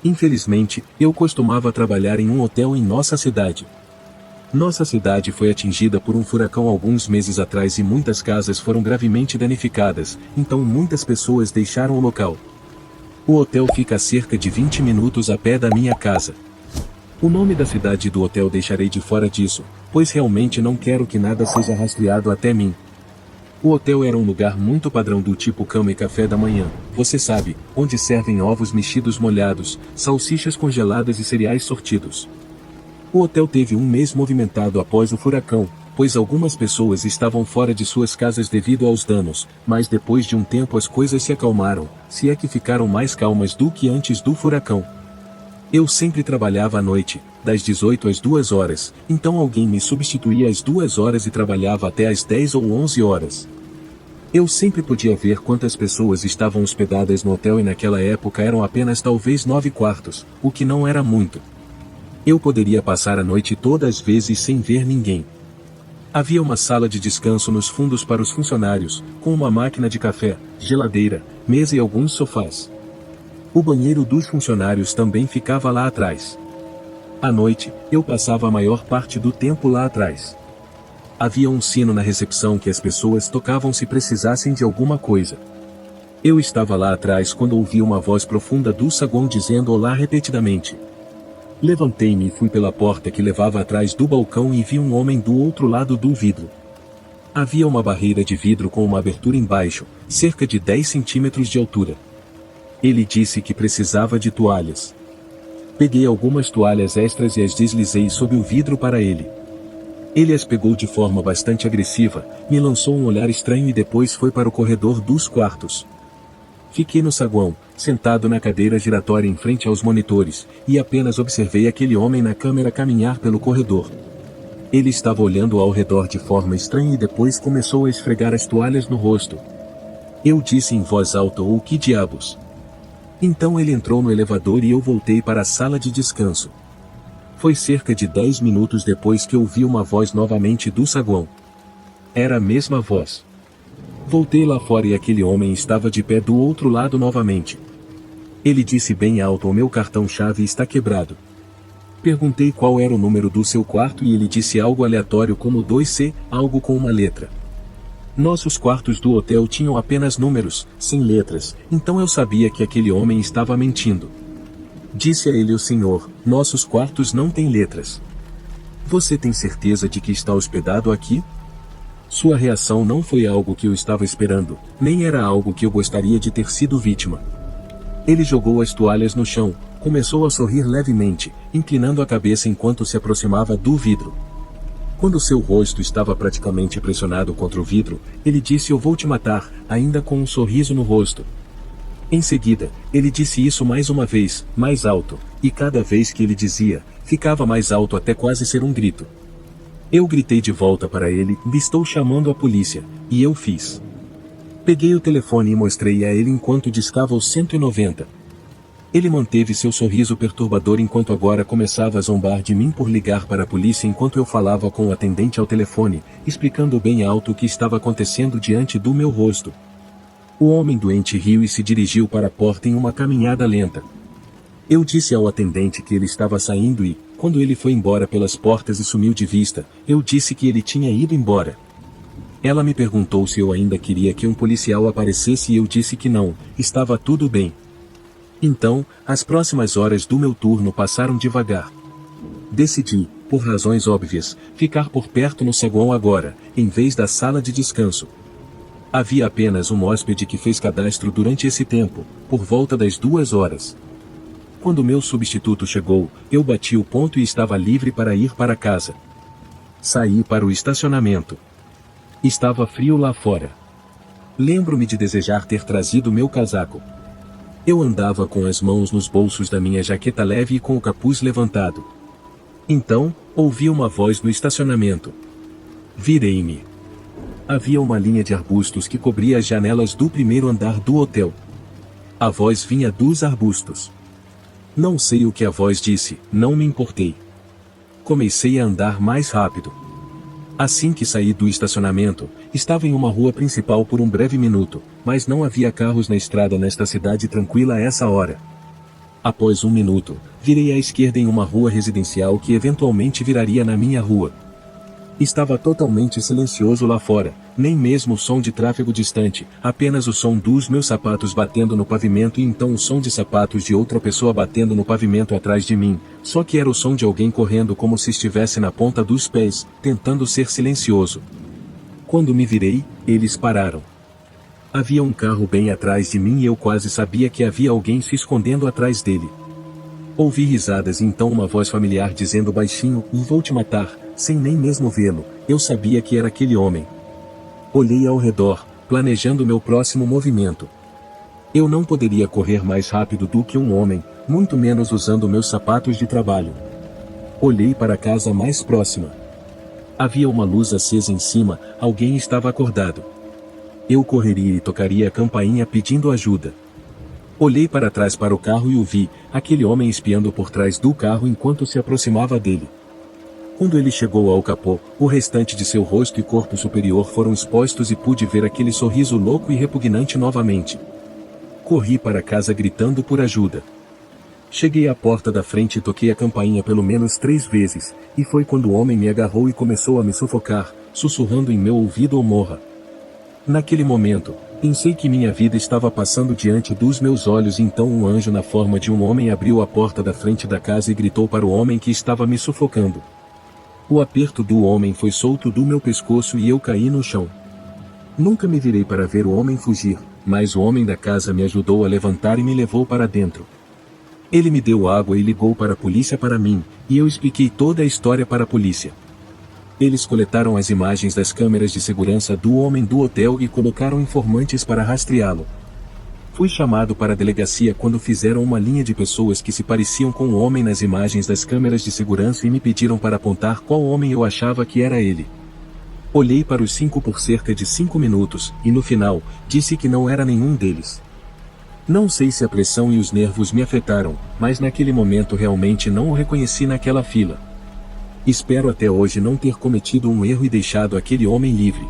Infelizmente, eu costumava trabalhar em um hotel em nossa cidade. Nossa cidade foi atingida por um furacão alguns meses atrás e muitas casas foram gravemente danificadas, então muitas pessoas deixaram o local. O hotel fica a cerca de 20 minutos a pé da minha casa. O nome da cidade e do hotel deixarei de fora disso, pois realmente não quero que nada seja rastreado até mim. O hotel era um lugar muito padrão do tipo cama e café da manhã, você sabe, onde servem ovos mexidos molhados, salsichas congeladas e cereais sortidos. O hotel teve um mês movimentado após o furacão, pois algumas pessoas estavam fora de suas casas devido aos danos, mas depois de um tempo as coisas se acalmaram, se é que ficaram mais calmas do que antes do furacão. Eu sempre trabalhava à noite, das 18 às 2 horas, então alguém me substituía às 2 horas e trabalhava até às 10 ou 11 horas. Eu sempre podia ver quantas pessoas estavam hospedadas no hotel e naquela época eram apenas talvez 9 quartos, o que não era muito. Eu poderia passar a noite toda às vezes sem ver ninguém. Havia uma sala de descanso nos fundos para os funcionários, com uma máquina de café, geladeira, mesa e alguns sofás. O banheiro dos funcionários também ficava lá atrás. À noite, eu passava a maior parte do tempo lá atrás. Havia um sino na recepção que as pessoas tocavam se precisassem de alguma coisa. Eu estava lá atrás quando ouvi uma voz profunda do saguão dizendo olá repetidamente. Levantei-me e fui pela porta que levava atrás do balcão e vi um homem do outro lado do vidro. Havia uma barreira de vidro com uma abertura embaixo, cerca de 10 centímetros de altura. Ele disse que precisava de toalhas. Peguei algumas toalhas extras e as deslizei sob o vidro para ele. Ele as pegou de forma bastante agressiva, me lançou um olhar estranho e depois foi para o corredor dos quartos. Fiquei no saguão, sentado na cadeira giratória em frente aos monitores, e apenas observei aquele homem na câmera caminhar pelo corredor. Ele estava olhando ao redor de forma estranha e depois começou a esfregar as toalhas no rosto. Eu disse em voz alta: "Oh, que diabos?" Então ele entrou no elevador e eu voltei para a sala de descanso. Foi cerca de 10 minutos depois que ouvi uma voz novamente do saguão. Era a mesma voz. Voltei lá fora e aquele homem estava de pé do outro lado novamente. Ele disse bem alto: "O meu cartão-chave está quebrado." Perguntei qual era o número do seu quarto e ele disse algo aleatório como 2C, algo com uma letra. Nossos quartos do hotel tinham apenas números, sem letras, então eu sabia que aquele homem estava mentindo. Disse a ele o senhor: "Nossos quartos não têm letras. Você tem certeza de que está hospedado aqui?" Sua reação não foi algo que eu estava esperando, nem era algo que eu gostaria de ter sido vítima. Ele jogou as toalhas no chão, começou a sorrir levemente, inclinando a cabeça enquanto se aproximava do vidro. Quando seu rosto estava praticamente pressionado contra o vidro, ele disse: "Eu vou te matar", ainda com um sorriso no rosto. Em seguida, ele disse isso mais uma vez, mais alto, e cada vez que ele dizia, ficava mais alto até quase ser um grito. Eu gritei de volta para ele: "Estou chamando a polícia", e eu fiz. Peguei o telefone e mostrei a ele enquanto discava o 190. Ele manteve seu sorriso perturbador enquanto agora começava a zombar de mim por ligar para a polícia enquanto eu falava com o atendente ao telefone, explicando bem alto o que estava acontecendo diante do meu rosto. O homem doente riu e se dirigiu para a porta em uma caminhada lenta. Eu disse ao atendente que ele estava saindo e, quando ele foi embora pelas portas e sumiu de vista, eu disse que ele tinha ido embora. Ela me perguntou se eu ainda queria que um policial aparecesse e eu disse que não, estava tudo bem. Então, as próximas horas do meu turno passaram devagar. Decidi, por razões óbvias, ficar por perto no saguão agora, em vez da sala de descanso. Havia apenas um hóspede que fez cadastro durante esse tempo, por volta das 2 horas. Quando meu substituto chegou, eu bati o ponto e estava livre para ir para casa. Saí para o estacionamento. Estava frio lá fora. Lembro-me de desejar ter trazido meu casaco. Eu andava com as mãos nos bolsos da minha jaqueta leve e com o capuz levantado. Então, ouvi uma voz no estacionamento. Virei-me. Havia uma linha de arbustos que cobria as janelas do primeiro andar do hotel. A voz vinha dos arbustos. Não sei o que a voz disse, não me importei. Comecei a andar mais rápido. Assim que saí do estacionamento, estava em uma rua principal por um breve minuto, mas não havia carros na estrada nesta cidade tranquila a essa hora. Após um minuto, virei à esquerda em uma rua residencial que eventualmente viraria na minha rua. Estava totalmente silencioso lá fora, nem mesmo o som de tráfego distante, apenas o som dos meus sapatos batendo no pavimento e então o som de sapatos de outra pessoa batendo no pavimento atrás de mim, só que era o som de alguém correndo como se estivesse na ponta dos pés, tentando ser silencioso. Quando me virei, eles pararam. Havia um carro bem atrás de mim e eu quase sabia que havia alguém se escondendo atrás dele. Ouvi risadas e então uma voz familiar dizendo baixinho, vou te matar, sem nem mesmo vê-lo, eu sabia que era aquele homem. Olhei ao redor, planejando meu próximo movimento. Eu não poderia correr mais rápido do que um homem, muito menos usando meus sapatos de trabalho. Olhei para a casa mais próxima. Havia uma luz acesa em cima, alguém estava acordado. Eu correria e tocaria a campainha pedindo ajuda. Olhei para trás para o carro e o vi, aquele homem espiando por trás do carro enquanto se aproximava dele. Quando ele chegou ao capô, o restante de seu rosto e corpo superior foram expostos e pude ver aquele sorriso louco e repugnante novamente. Corri para casa gritando por ajuda. Cheguei à porta da frente e toquei a campainha pelo menos 3 vezes, e foi quando o homem me agarrou e começou a me sufocar, sussurrando em meu ouvido ou morra. Naquele momento, pensei que minha vida estava passando diante dos meus olhos e então um anjo na forma de um homem abriu a porta da frente da casa e gritou para o homem que estava me sufocando. O aperto do homem foi solto do meu pescoço e eu caí no chão. Nunca me virei para ver o homem fugir, mas o homem da casa me ajudou a levantar e me levou para dentro. Ele me deu água e ligou para a polícia para mim, e eu expliquei toda a história para a polícia. Eles coletaram as imagens das câmeras de segurança do homem do hotel e colocaram informantes para rastreá-lo. Fui chamado para a delegacia quando fizeram uma linha de pessoas que se pareciam com o homem nas imagens das câmeras de segurança e me pediram para apontar qual homem eu achava que era ele. Olhei para os 5 por cerca de 5 minutos, e no final, disse que não era nenhum deles. Não sei se a pressão e os nervos me afetaram, mas naquele momento realmente não o reconheci naquela fila. Espero até hoje não ter cometido um erro e deixado aquele homem livre.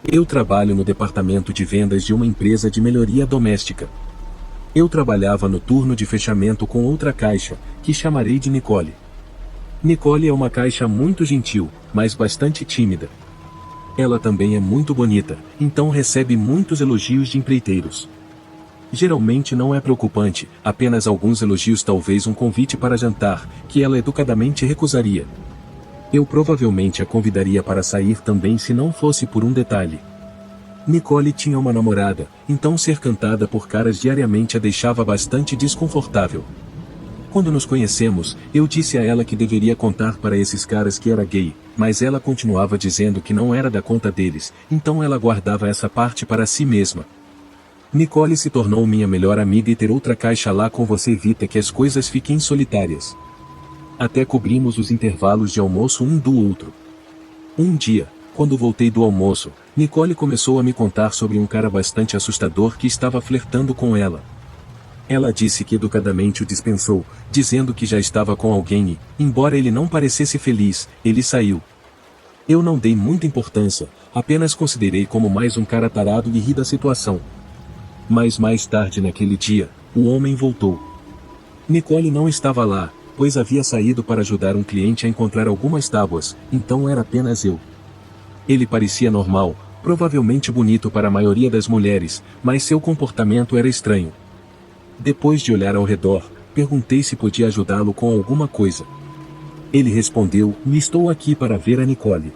Eu trabalho no departamento de vendas de uma empresa de melhoria doméstica. Eu trabalhava no turno de fechamento com outra caixa, que chamarei de Nicole. Nicole é uma caixa muito gentil, mas bastante tímida. Ela também é muito bonita, então recebe muitos elogios de empreiteiros. Geralmente não é preocupante, apenas alguns elogios, talvez um convite para jantar, que ela educadamente recusaria. Eu provavelmente a convidaria para sair também se não fosse por um detalhe. Nicole tinha uma namorada, então ser cantada por caras diariamente a deixava bastante desconfortável. Quando nos conhecemos, eu disse a ela que deveria contar para esses caras que era gay, mas ela continuava dizendo que não era da conta deles, então ela guardava essa parte para si mesma. Nicole se tornou minha melhor amiga e ter outra caixa lá com você evita que as coisas fiquem solitárias. Até cobrimos os intervalos de almoço um do outro. Um dia, quando voltei do almoço, Nicole começou a me contar sobre um cara bastante assustador que estava flertando com ela. Ela disse que educadamente o dispensou, dizendo que já estava com alguém e, embora ele não parecesse feliz, ele saiu. Eu não dei muita importância, apenas considerei como mais um cara tarado e ri da situação. Mas mais tarde naquele dia, o homem voltou. Nicole não estava lá, pois havia saído para ajudar um cliente a encontrar algumas tábuas, então era apenas eu. Ele parecia normal, provavelmente bonito para a maioria das mulheres, mas seu comportamento era estranho. Depois de olhar ao redor, perguntei se podia ajudá-lo com alguma coisa. Ele respondeu, estou aqui para ver a Nicole.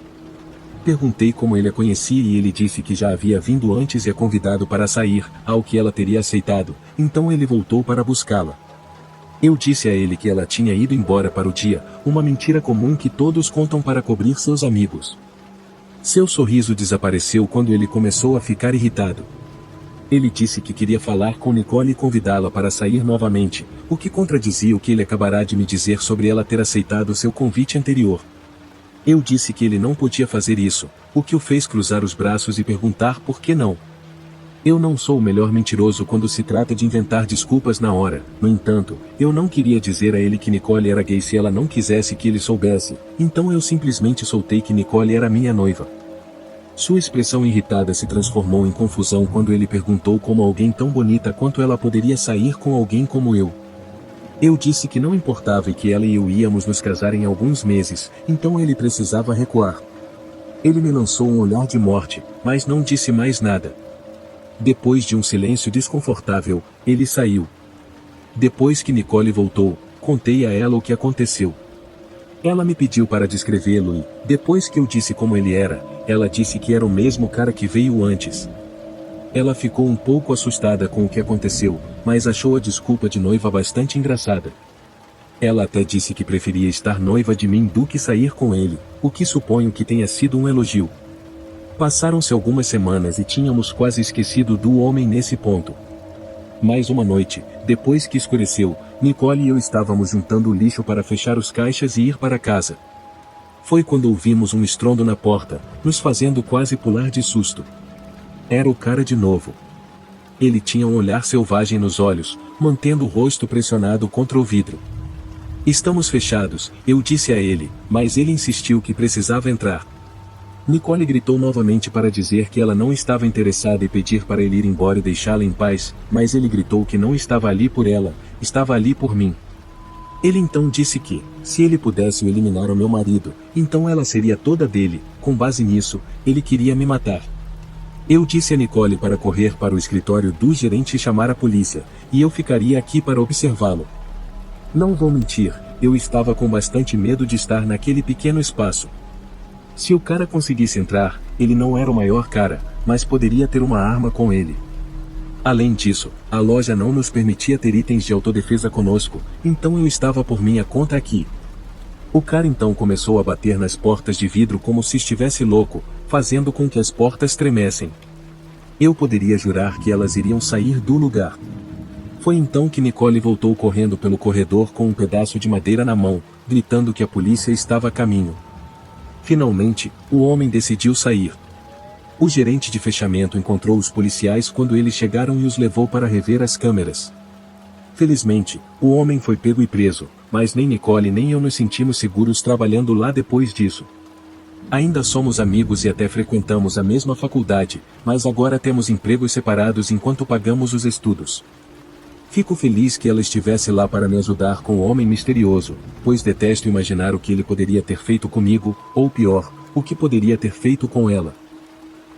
Perguntei como ele a conhecia e ele disse que já havia vindo antes e a convidado para sair, ao que ela teria aceitado, então ele voltou para buscá-la. Eu disse a ele que ela tinha ido embora para o dia, uma mentira comum que todos contam para cobrir seus amigos. Seu sorriso desapareceu quando ele começou a ficar irritado. Ele disse que queria falar com Nicole e convidá-la para sair novamente, o que contradizia o que ele acabará de me dizer sobre ela ter aceitado seu convite anterior. Eu disse que ele não podia fazer isso, o que o fez cruzar os braços e perguntar por que não. Eu não sou o melhor mentiroso quando se trata de inventar desculpas na hora, no entanto, eu não queria dizer a ele que Nicole era gay se ela não quisesse que ele soubesse, então eu simplesmente soltei que Nicole era minha noiva. Sua expressão irritada se transformou em confusão quando ele perguntou como alguém tão bonita quanto ela poderia sair com alguém como eu. Eu disse que não importava e que ela e eu íamos nos casar em alguns meses, então ele precisava recuar. Ele me lançou um olhar de morte, mas não disse mais nada. Depois de um silêncio desconfortável, ele saiu. Depois que Nicole voltou, contei a ela o que aconteceu. Ela me pediu para descrevê-lo e, depois que eu disse como ele era, ela disse que era o mesmo cara que veio antes. Ela ficou um pouco assustada com o que aconteceu, mas achou a desculpa de noiva bastante engraçada. Ela até disse que preferia estar noiva de mim do que sair com ele, o que suponho que tenha sido um elogio. Passaram-se algumas semanas e tínhamos quase esquecido do homem nesse ponto. Mais uma noite, depois que escureceu, Nicole e eu estávamos juntando o lixo para fechar os caixas e ir para casa. Foi quando ouvimos um estrondo na porta, nos fazendo quase pular de susto. Era o cara de novo. Ele tinha um olhar selvagem nos olhos, mantendo o rosto pressionado contra o vidro. Estamos fechados, eu disse a ele, mas ele insistiu que precisava entrar. Nicole gritou novamente para dizer que ela não estava interessada e pedir para ele ir embora e deixá-la em paz, mas ele gritou que não estava ali por ela, estava ali por mim. Ele então disse que, se ele pudesse eliminar o meu marido, então ela seria toda dele, com base nisso, ele queria me matar. Eu disse a Nicole para correr para o escritório do gerente e chamar a polícia, e eu ficaria aqui para observá-lo. Não vou mentir, eu estava com bastante medo de estar naquele pequeno espaço. Se o cara conseguisse entrar, ele não era o maior cara, mas poderia ter uma arma com ele. Além disso, a loja não nos permitia ter itens de autodefesa conosco, então eu estava por minha conta aqui. O cara então começou a bater nas portas de vidro como se estivesse louco, fazendo com que as portas tremessem. Eu poderia jurar que elas iriam sair do lugar. Foi então que Nicole voltou correndo pelo corredor com um pedaço de madeira na mão, gritando que a polícia estava a caminho. Finalmente, o homem decidiu sair. O gerente de fechamento encontrou os policiais quando eles chegaram e os levou para rever as câmeras. Felizmente, o homem foi pego e preso, mas nem Nicole nem eu nos sentimos seguros trabalhando lá depois disso. Ainda somos amigos e até frequentamos a mesma faculdade, mas agora temos empregos separados enquanto pagamos os estudos. Fico feliz que ela estivesse lá para me ajudar com o homem misterioso, pois detesto imaginar o que ele poderia ter feito comigo, ou pior, o que poderia ter feito com ela.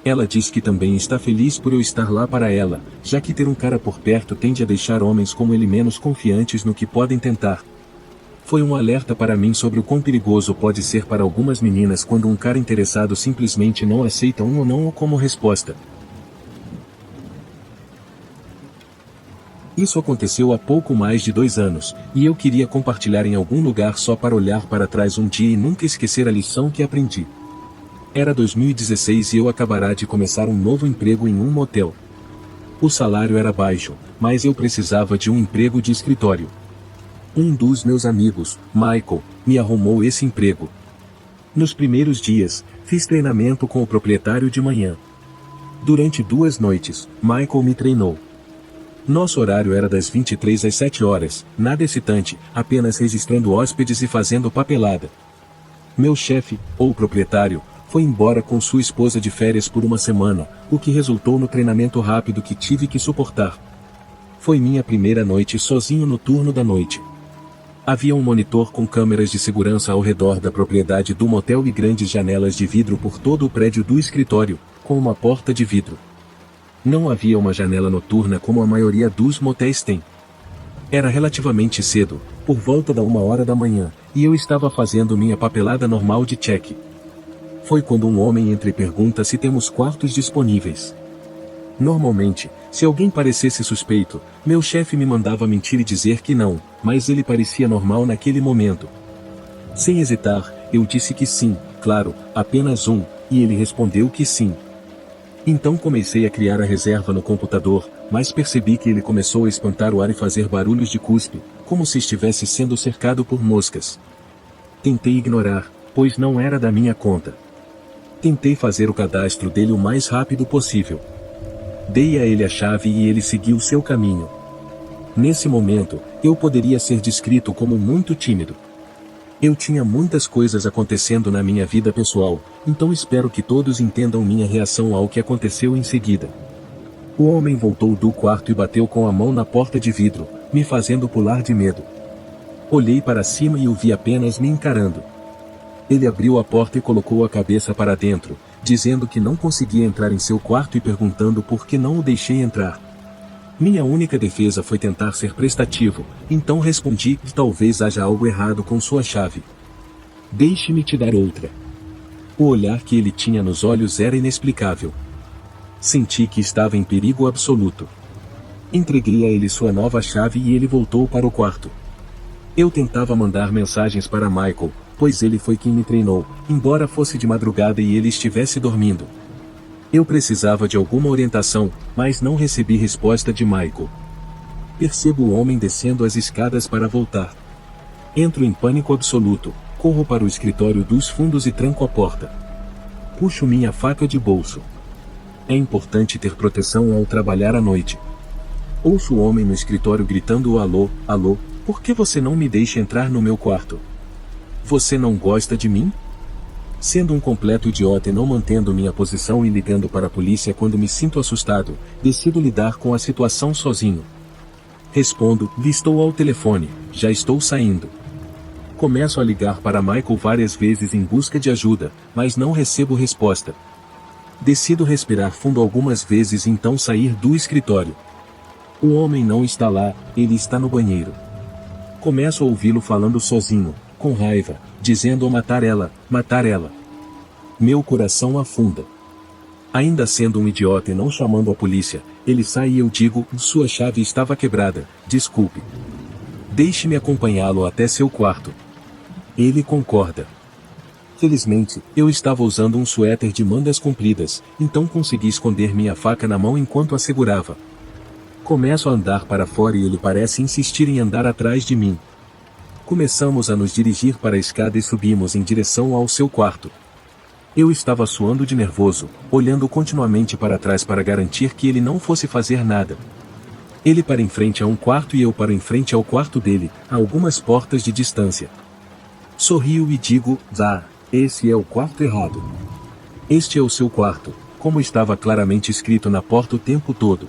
Ela diz que também está feliz por eu estar lá para ela, já que ter um cara por perto tende a deixar homens como ele menos confiantes no que podem tentar. Foi um alerta para mim sobre o quão perigoso pode ser para algumas meninas quando um cara interessado simplesmente não aceita um ou não como resposta. Isso aconteceu há pouco mais de 2 anos, e eu queria compartilhar em algum lugar só para olhar para trás um dia e nunca esquecer a lição que aprendi. Era 2016 e eu acabara de começar um novo emprego em um motel. O salário era baixo, mas eu precisava de um emprego de escritório. Um dos meus amigos, Michael, me arrumou esse emprego. Nos primeiros dias, fiz treinamento com o proprietário de manhã. Durante 2 noites, Michael me treinou. Nosso horário era das 23 às 7 horas, nada excitante, apenas registrando hóspedes e fazendo papelada. Meu chefe, ou proprietário, foi embora com sua esposa de férias por uma semana, o que resultou no treinamento rápido que tive que suportar. Foi minha primeira noite sozinho no turno da noite. Havia um monitor com câmeras de segurança ao redor da propriedade do motel e grandes janelas de vidro por todo o prédio do escritório, com uma porta de vidro. Não havia uma janela noturna como a maioria dos motéis tem. Era relativamente cedo, por volta da 1 hora da manhã, e eu estava fazendo minha papelada normal de check. Foi quando um homem entra e pergunta se temos quartos disponíveis. Normalmente, se alguém parecesse suspeito, meu chefe me mandava mentir e dizer que não, mas ele parecia normal naquele momento. Sem hesitar, eu disse que sim, claro, apenas um, e ele respondeu que sim. Então comecei a criar a reserva no computador, mas percebi que ele começou a espantar o ar e fazer barulhos de cuspe, como se estivesse sendo cercado por moscas. Tentei ignorar, pois não era da minha conta. Tentei fazer o cadastro dele o mais rápido possível. Dei a ele a chave e ele seguiu seu caminho. Nesse momento, eu poderia ser descrito como muito tímido. Eu tinha muitas coisas acontecendo na minha vida pessoal, então espero que todos entendam minha reação ao que aconteceu em seguida. O homem voltou do quarto e bateu com a mão na porta de vidro, me fazendo pular de medo. Olhei para cima e o vi apenas me encarando. Ele abriu a porta e colocou a cabeça para dentro, dizendo que não conseguia entrar em seu quarto e perguntando por que não o deixei entrar. Minha única defesa foi tentar ser prestativo, então respondi que talvez haja algo errado com sua chave. Deixe-me te dar outra. O olhar que ele tinha nos olhos era inexplicável. Senti que estava em perigo absoluto. Entreguei a ele sua nova chave e ele voltou para o quarto. Eu tentava mandar mensagens para Michael, pois ele foi quem me treinou, embora fosse de madrugada e ele estivesse dormindo. Eu precisava de alguma orientação, mas não recebi resposta de Michael. Percebo o homem descendo as escadas para voltar. Entro em pânico absoluto, corro para o escritório dos fundos e tranco a porta. Puxo minha faca de bolso. É importante ter proteção ao trabalhar à noite. Ouço o homem no escritório gritando alô, alô, por que você não me deixa entrar no meu quarto? Você não gosta de mim? Sendo um completo idiota e não mantendo minha posição e ligando para a polícia quando me sinto assustado, decido lidar com a situação sozinho. Respondo, estou ao telefone, já estou saindo. Começo a ligar para Michael várias vezes em busca de ajuda, mas não recebo resposta. Decido respirar fundo algumas vezes e então sair do escritório. O homem não está lá, ele está no banheiro. Começo a ouvi-lo falando sozinho, com raiva, dizendo matar ela, matar ela. Meu coração afunda. Ainda sendo um idiota e não chamando a polícia, ele sai e eu digo, sua chave estava quebrada, desculpe. Deixe-me acompanhá-lo até seu quarto. Ele concorda. Felizmente, eu estava usando um suéter de mangas compridas, então consegui esconder minha faca na mão enquanto a segurava. Começo a andar para fora e ele parece insistir em andar atrás de mim. Começamos a nos dirigir para a escada e subimos em direção ao seu quarto. Eu estava suando de nervoso, olhando continuamente para trás para garantir que ele não fosse fazer nada. Ele para em frente a um quarto e eu para em frente ao quarto dele, a algumas portas de distância. Sorrio e digo, esse é o quarto errado. Este é o seu quarto, como estava claramente escrito na porta o tempo todo.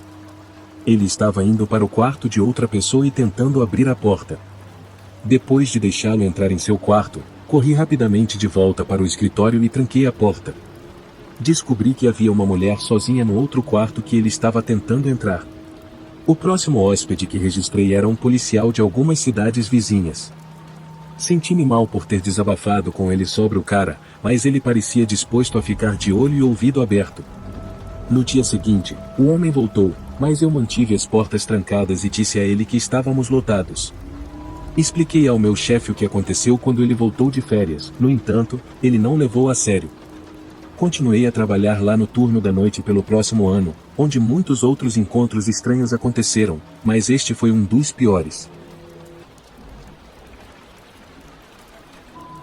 Ele estava indo para o quarto de outra pessoa e tentando abrir a porta. Depois de deixá-lo entrar em seu quarto, corri rapidamente de volta para o escritório e tranquei a porta. Descobri que havia uma mulher sozinha no outro quarto que ele estava tentando entrar. O próximo hóspede que registrei era um policial de algumas cidades vizinhas. Senti-me mal por ter desabafado com ele sobre o cara, mas ele parecia disposto a ficar de olho e ouvido aberto. No dia seguinte, o homem voltou, mas eu mantive as portas trancadas e disse a ele que estávamos lotados. Expliquei ao meu chefe o que aconteceu quando ele voltou de férias, no entanto, ele não levou a sério. Continuei a trabalhar lá no turno da noite pelo próximo ano, onde muitos outros encontros estranhos aconteceram, mas este foi um dos piores.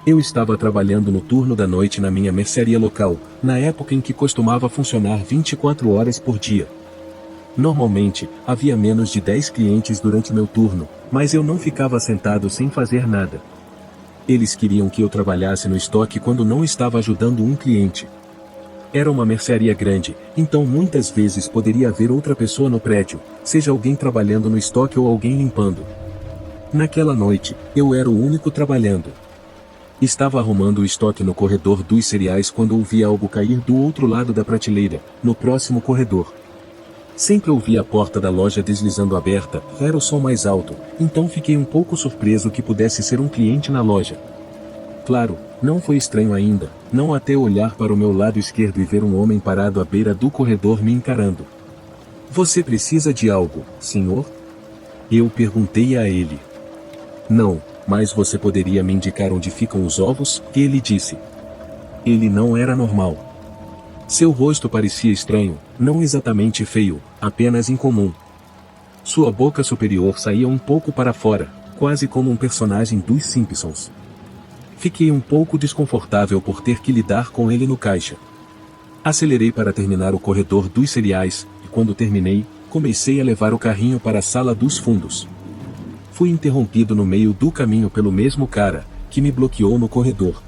Eu estava trabalhando no turno da noite na minha mercearia local, na época em que costumava funcionar 24 horas por dia. Normalmente, havia menos de 10 clientes durante meu turno, mas eu não ficava sentado sem fazer nada. Eles queriam que eu trabalhasse no estoque quando não estava ajudando um cliente. Era uma mercearia grande, então muitas vezes poderia haver outra pessoa no prédio, seja alguém trabalhando no estoque ou alguém limpando. Naquela noite, eu era o único trabalhando. Estava arrumando o estoque no corredor dos cereais quando ouvi algo cair do outro lado da prateleira, no próximo corredor. Sempre ouvi a porta da loja deslizando aberta, era o som mais alto, então fiquei um pouco surpreso que pudesse ser um cliente na loja. Claro, não foi estranho ainda, não até olhar para o meu lado esquerdo e ver um homem parado à beira do corredor me encarando. Você precisa de algo, senhor? Eu perguntei a ele. Não, mas você poderia me indicar onde ficam os ovos? Ele disse. Ele não era normal. Seu rosto parecia estranho, não exatamente feio, apenas incomum. Sua boca superior saía um pouco para fora, quase como um personagem dos Simpsons. Fiquei um pouco desconfortável por ter que lidar com ele no caixa. Acelerei para terminar o corredor dos cereais, e quando terminei, comecei a levar o carrinho para a sala dos fundos. Fui interrompido no meio do caminho pelo mesmo cara, que me bloqueou no corredor.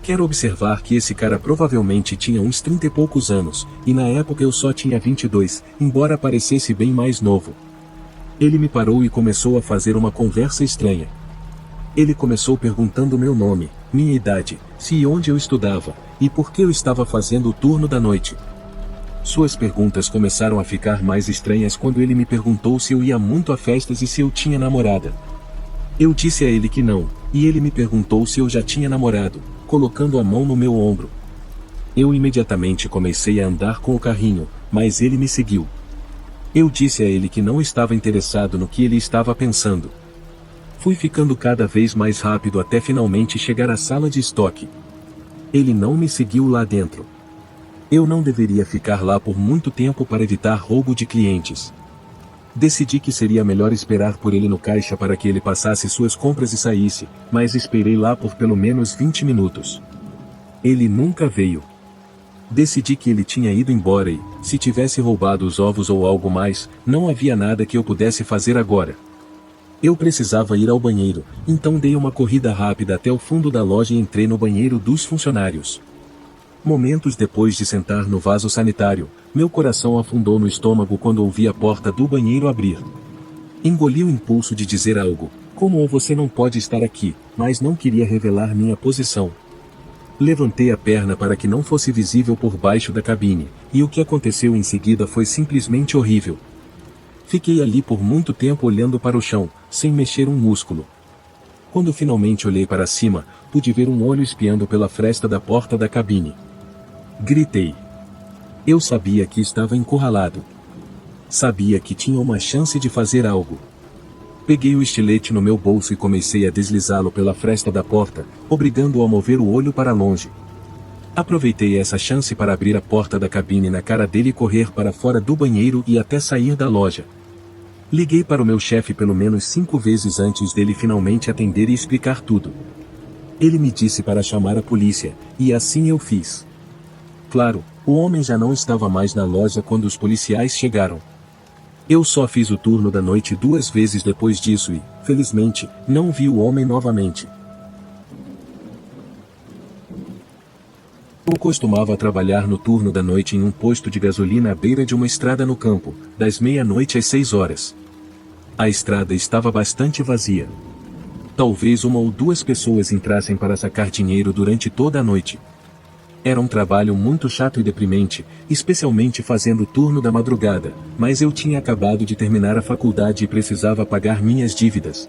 Quero observar que esse cara provavelmente tinha uns 30 e poucos anos, e na época eu só tinha 22, embora parecesse bem mais novo. Ele me parou e começou a fazer uma conversa estranha. Ele começou perguntando meu nome, minha idade, se e onde eu estudava, e por que eu estava fazendo o turno da noite. Suas perguntas começaram a ficar mais estranhas quando ele me perguntou se eu ia muito a festas e se eu tinha namorada. Eu disse a ele que não, e ele me perguntou se eu já tinha namorado, colocando a mão no meu ombro. Eu imediatamente comecei a andar com o carrinho, mas ele me seguiu. Eu disse a ele que não estava interessado no que ele estava pensando. Fui ficando cada vez mais rápido até finalmente chegar à sala de estoque. Ele não me seguiu lá dentro. Eu não deveria ficar lá por muito tempo para evitar roubo de clientes. Decidi que seria melhor esperar por ele no caixa para que ele passasse suas compras e saísse, mas esperei lá por pelo menos 20 minutos. Ele nunca veio. Decidi que ele tinha ido embora e, se tivesse roubado os ovos ou algo mais, não havia nada que eu pudesse fazer agora. Eu precisava ir ao banheiro, então dei uma corrida rápida até o fundo da loja e entrei no banheiro dos funcionários. Momentos depois de sentar no vaso sanitário, meu coração afundou no estômago quando ouvi a porta do banheiro abrir. Engoli o impulso de dizer algo, como você não pode estar aqui, mas não queria revelar minha posição. Levantei a perna para que não fosse visível por baixo da cabine, e o que aconteceu em seguida foi simplesmente horrível. Fiquei ali por muito tempo olhando para o chão, sem mexer um músculo. Quando finalmente olhei para cima, pude ver um olho espiando pela fresta da porta da cabine. Gritei. Eu sabia que estava encurralado. Sabia que tinha uma chance de fazer algo. Peguei o estilete no meu bolso e comecei a deslizá-lo pela fresta da porta, obrigando-o a mover o olho para longe. Aproveitei essa chance para abrir a porta da cabine na cara dele e correr para fora do banheiro e até sair da loja. Liguei para o meu chefe pelo menos 5 vezes antes dele finalmente atender e explicar tudo. Ele me disse para chamar a polícia, e assim eu fiz. Claro, o homem já não estava mais na loja quando os policiais chegaram. Eu só fiz o turno da noite 2 vezes depois disso e, felizmente, não vi o homem novamente. Eu costumava trabalhar no turno da noite em um posto de gasolina à beira de uma estrada no campo, das meia-noite às 6 horas. A estrada estava bastante vazia. Talvez 1 ou 2 pessoas entrassem para sacar dinheiro durante toda a noite. Era um trabalho muito chato e deprimente, especialmente fazendo o turno da madrugada, mas eu tinha acabado de terminar a faculdade e precisava pagar minhas dívidas.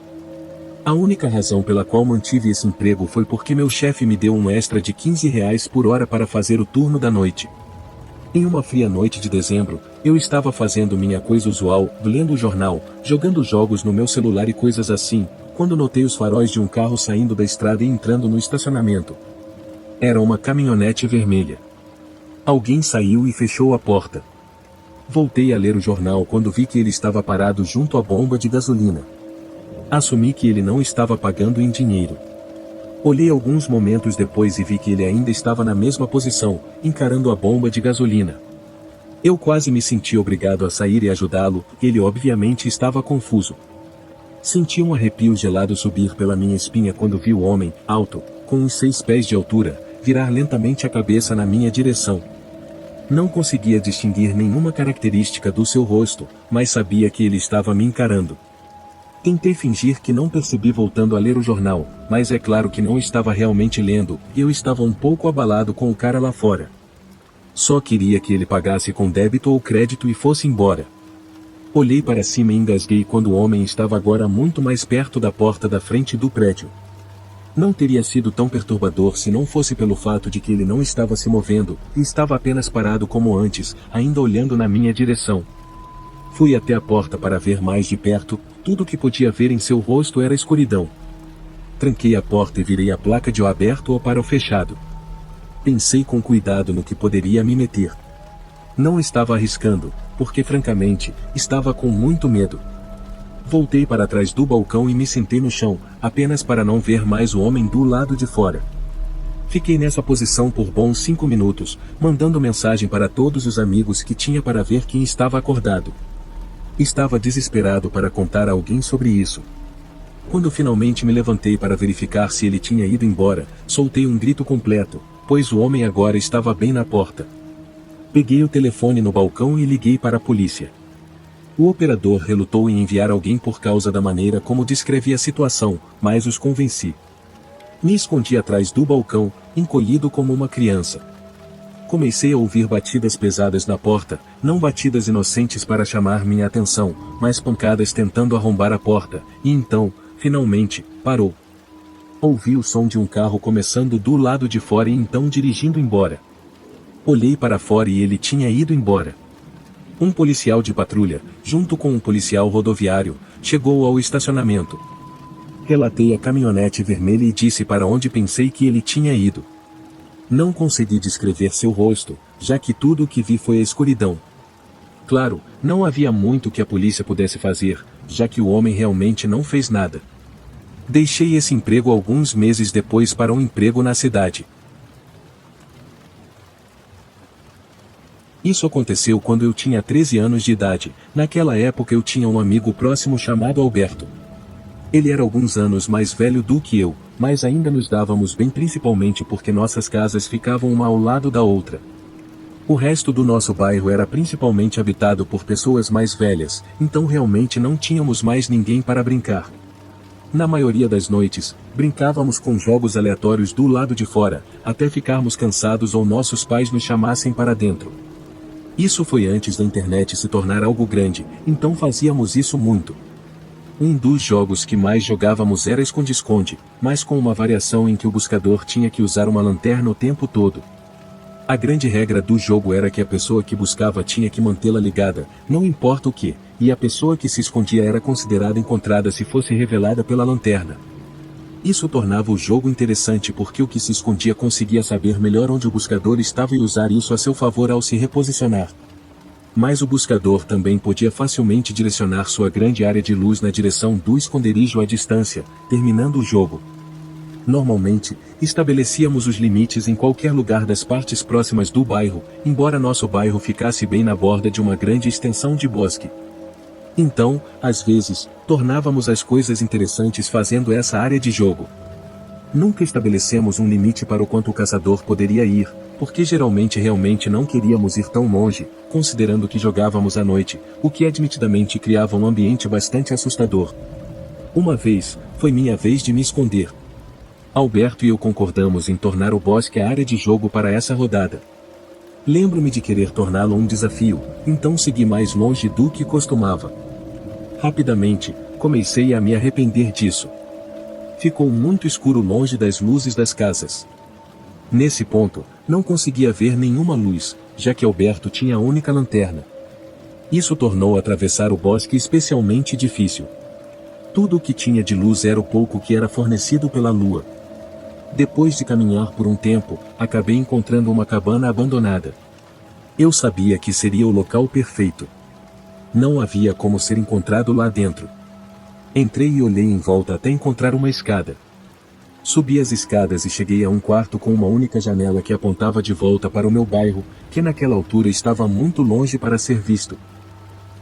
A única razão pela qual mantive esse emprego foi porque meu chefe me deu um extra de R$ 15 por hora para fazer o turno da noite. Em uma fria noite de dezembro, eu estava fazendo minha coisa usual, lendo o jornal, jogando jogos no meu celular e coisas assim, quando notei os faróis de um carro saindo da estrada e entrando no estacionamento. Era uma caminhonete vermelha. Alguém saiu e fechou a porta. Voltei a ler o jornal quando vi que ele estava parado junto à bomba de gasolina. Assumi que ele não estava pagando em dinheiro. Olhei alguns momentos depois e vi que ele ainda estava na mesma posição, encarando a bomba de gasolina. Eu quase me senti obrigado a sair e ajudá-lo, ele obviamente estava confuso. Senti um arrepio gelado subir pela minha espinha quando vi o homem, alto, com uns 6 pés de altura, virar lentamente a cabeça na minha direção. Não conseguia distinguir nenhuma característica do seu rosto, mas sabia que ele estava me encarando. Tentei fingir que não percebi voltando a ler o jornal, mas é claro que não estava realmente lendo, e eu estava um pouco abalado com o cara lá fora. Só queria que ele pagasse com débito ou crédito e fosse embora. Olhei para cima e engasguei quando o homem estava agora muito mais perto da porta da frente do prédio. Não teria sido tão perturbador se não fosse pelo fato de que ele não estava se movendo, e estava apenas parado como antes, ainda olhando na minha direção. Fui até a porta para ver mais de perto, tudo o que podia ver em seu rosto era escuridão. Tranquei a porta e virei a placa de o aberto ou para o fechado. Pensei com cuidado no que poderia me meter. Não estava arriscando, porque francamente, estava com muito medo. Voltei para trás do balcão e me sentei no chão, apenas para não ver mais o homem do lado de fora. Fiquei nessa posição por bons 5 minutos, mandando mensagem para todos os amigos que tinha para ver quem estava acordado. Estava desesperado para contar a alguém sobre isso. Quando finalmente me levantei para verificar se ele tinha ido embora, soltei um grito completo, pois o homem agora estava bem na porta. Peguei o telefone no balcão e liguei para a polícia. O operador relutou em enviar alguém por causa da maneira como descrevi a situação, mas os convenci. Me escondi atrás do balcão, encolhido como uma criança. Comecei a ouvir batidas pesadas na porta, não batidas inocentes para chamar minha atenção, mas pancadas tentando arrombar a porta, e então, finalmente, parou. Ouvi o som de um carro começando do lado de fora e então dirigindo embora. Olhei para fora e ele tinha ido embora. Um policial de patrulha, junto com um policial rodoviário, chegou ao estacionamento. Relatei a caminhonete vermelha e disse para onde pensei que ele tinha ido. Não consegui descrever seu rosto, já que tudo o que vi foi a escuridão. Claro, não havia muito que a polícia pudesse fazer, já que o homem realmente não fez nada. Deixei esse emprego alguns meses depois para um emprego na cidade. Isso aconteceu quando eu tinha 13 anos de idade. Naquela época eu tinha um amigo próximo chamado Alberto. Ele era alguns anos mais velho do que eu, mas ainda nos dávamos bem, principalmente porque nossas casas ficavam uma ao lado da outra. O resto do nosso bairro era principalmente habitado por pessoas mais velhas, então realmente não tínhamos mais ninguém para brincar. Na maioria das noites, brincávamos com jogos aleatórios do lado de fora, até ficarmos cansados ou nossos pais nos chamassem para dentro. Isso foi antes da internet se tornar algo grande, então fazíamos isso muito. Um dos jogos que mais jogávamos era esconde-esconde, mas com uma variação em que o buscador tinha que usar uma lanterna o tempo todo. A grande regra do jogo era que a pessoa que buscava tinha que mantê-la ligada, não importa o que, e a pessoa que se escondia era considerada encontrada se fosse revelada pela lanterna. Isso tornava o jogo interessante porque o que se escondia conseguia saber melhor onde o buscador estava e usar isso a seu favor ao se reposicionar. Mas o buscador também podia facilmente direcionar sua grande área de luz na direção do esconderijo à distância, terminando o jogo. Normalmente, estabelecíamos os limites em qualquer lugar das partes próximas do bairro, embora nosso bairro ficasse bem na borda de uma grande extensão de bosque. Então, às vezes, tornávamos as coisas interessantes fazendo essa área de jogo. Nunca estabelecemos um limite para o quanto o caçador poderia ir, porque geralmente realmente não queríamos ir tão longe, considerando que jogávamos à noite, o que admitidamente criava um ambiente bastante assustador. Uma vez, foi minha vez de me esconder. Alberto e eu concordamos em tornar o bosque a área de jogo para essa rodada. Lembro-me de querer torná-lo um desafio, então segui mais longe do que costumava. Rapidamente, comecei a me arrepender disso. Ficou muito escuro longe das luzes das casas. Nesse ponto, não conseguia ver nenhuma luz, já que Alberto tinha a única lanterna. Isso tornou atravessar o bosque especialmente difícil. Tudo o que tinha de luz era o pouco que era fornecido pela lua. Depois de caminhar por um tempo, acabei encontrando uma cabana abandonada. Eu sabia que seria o local perfeito. Não havia como ser encontrado lá dentro. Entrei e olhei em volta até encontrar uma escada. Subi as escadas e cheguei a um quarto com uma única janela que apontava de volta para o meu bairro, que naquela altura estava muito longe para ser visto.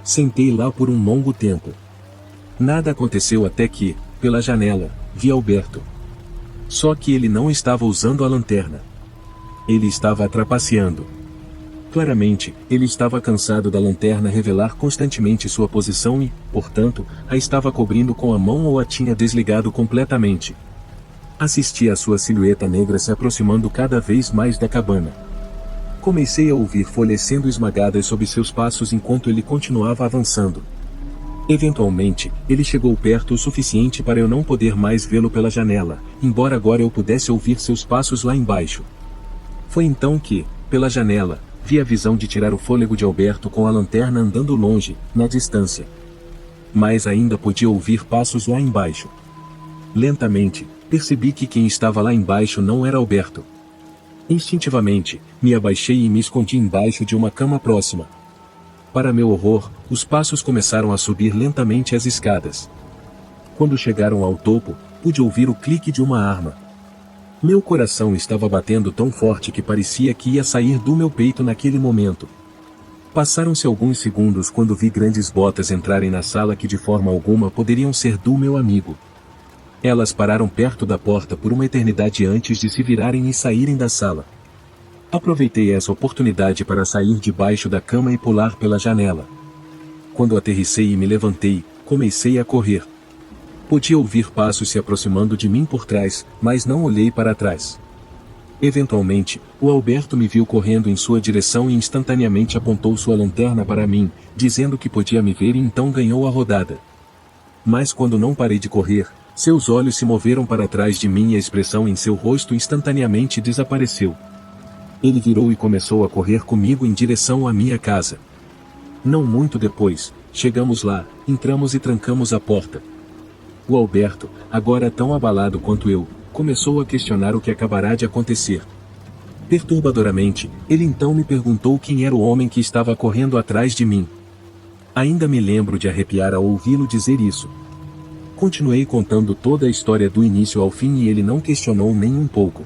Sentei lá por um longo tempo. Nada aconteceu até que, pela janela, vi Alberto. Só que ele não estava usando a lanterna. Ele estava trapaceando. Claramente, ele estava cansado da lanterna revelar constantemente sua posição e, portanto, a estava cobrindo com a mão ou a tinha desligado completamente. Assisti a sua silhueta negra se aproximando cada vez mais da cabana. Comecei a ouvir folhas sendo esmagadas sob seus passos enquanto ele continuava avançando. Eventualmente, ele chegou perto o suficiente para eu não poder mais vê-lo pela janela, embora agora eu pudesse ouvir seus passos lá embaixo. Foi então que, pela janela, vi a visão de tirar o fôlego de Alberto com a lanterna andando longe, na distância. Mas ainda podia ouvir passos lá embaixo. Lentamente, percebi que quem estava lá embaixo não era Alberto. Instintivamente, me abaixei e me escondi embaixo de uma cama próxima. Para meu horror, os passos começaram a subir lentamente as escadas. Quando chegaram ao topo, pude ouvir o clique de uma arma. Meu coração estava batendo tão forte que parecia que ia sair do meu peito naquele momento. Passaram-se alguns segundos quando vi grandes botas entrarem na sala que de forma alguma poderiam ser do meu amigo. Elas pararam perto da porta por uma eternidade antes de se virarem e saírem da sala. Aproveitei essa oportunidade para sair debaixo da cama e pular pela janela. Quando aterrissei e me levantei, comecei a correr. Podia ouvir passos se aproximando de mim por trás, mas não olhei para trás. Eventualmente, o Alberto me viu correndo em sua direção e instantaneamente apontou sua lanterna para mim, dizendo que podia me ver e então ganhou a rodada. Mas quando não parei de correr, seus olhos se moveram para trás de mim e a expressão em seu rosto instantaneamente desapareceu. Ele virou e começou a correr comigo em direção à minha casa. Não muito depois, chegamos lá, entramos e trancamos a porta. O Alberto, agora tão abalado quanto eu, começou a questionar o que acabará de acontecer. Perturbadoramente, ele então me perguntou quem era o homem que estava correndo atrás de mim. Ainda me lembro de arrepiar ao ouvi-lo dizer isso. Continuei contando toda a história do início ao fim e ele não questionou nem um pouco.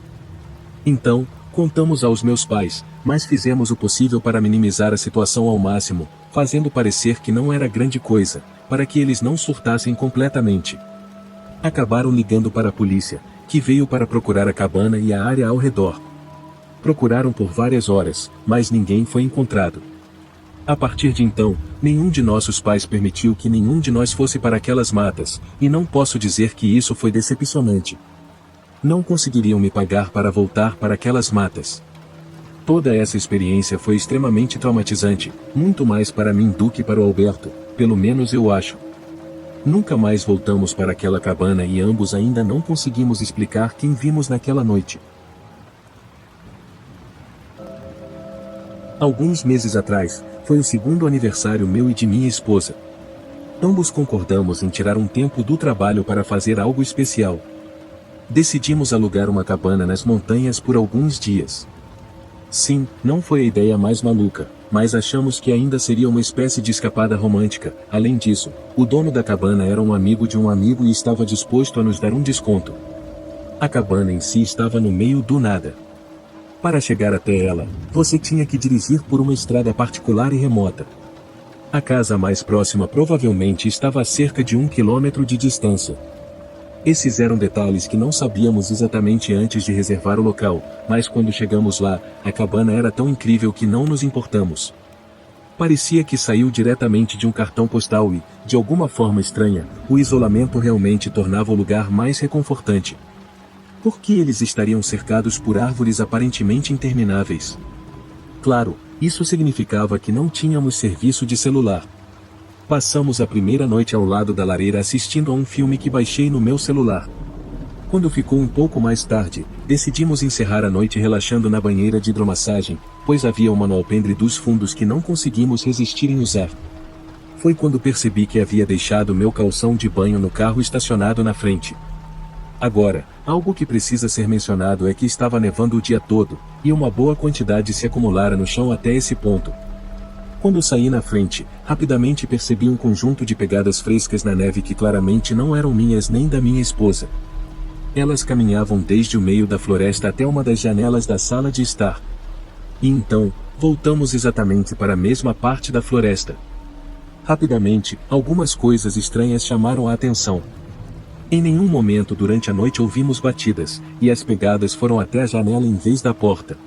Então, contamos aos meus pais, mas fizemos o possível para minimizar a situação ao máximo, fazendo parecer que não era grande coisa, para que eles não surtassem completamente. Acabaram ligando para a polícia, que veio para procurar a cabana e a área ao redor. Procuraram por várias horas, mas ninguém foi encontrado. A partir de então, nenhum de nossos pais permitiu que nenhum de nós fosse para aquelas matas, e não posso dizer que isso foi decepcionante. Não conseguiriam me pagar para voltar para aquelas matas. Toda essa experiência foi extremamente traumatizante, muito mais para mim do que para o Alberto, pelo menos eu acho. Nunca mais voltamos para aquela cabana e ambos ainda não conseguimos explicar quem vimos naquela noite. Alguns meses atrás, foi o segundo aniversário meu e de minha esposa. Ambos concordamos em tirar um tempo do trabalho para fazer algo especial. Decidimos alugar uma cabana nas montanhas por alguns dias. Sim, não foi a ideia mais maluca, mas achamos que ainda seria uma espécie de escapada romântica. Além disso, o dono da cabana era um amigo de um amigo e estava disposto a nos dar um desconto. A cabana em si estava no meio do nada. Para chegar até ela, você tinha que dirigir por uma estrada particular e remota. A casa mais próxima provavelmente estava a cerca de 1 quilômetro de distância. Esses eram detalhes que não sabíamos exatamente antes de reservar o local, mas quando chegamos lá, a cabana era tão incrível que não nos importamos. Parecia que saiu diretamente de um cartão postal e, de alguma forma estranha, o isolamento realmente tornava o lugar mais reconfortante. Por que eles estariam cercados por árvores aparentemente intermináveis? Claro, isso significava que não tínhamos serviço de celular. Passamos a primeira noite ao lado da lareira assistindo a um filme que baixei no meu celular. Quando ficou um pouco mais tarde, decidimos encerrar a noite relaxando na banheira de hidromassagem, pois havia uma no alpendre dos fundos que não conseguimos resistir em usar. Foi quando percebi que havia deixado meu calção de banho no carro estacionado na frente. Agora, algo que precisa ser mencionado é que estava nevando o dia todo, e uma boa quantidade se acumulara no chão até esse ponto. Quando saí na frente, rapidamente percebi um conjunto de pegadas frescas na neve que claramente não eram minhas nem da minha esposa. Elas caminhavam desde o meio da floresta até uma das janelas da sala de estar. E então, voltamos exatamente para a mesma parte da floresta. Rapidamente, algumas coisas estranhas chamaram a atenção. Em nenhum momento durante a noite ouvimos batidas, e as pegadas foram até a janela em vez da porta.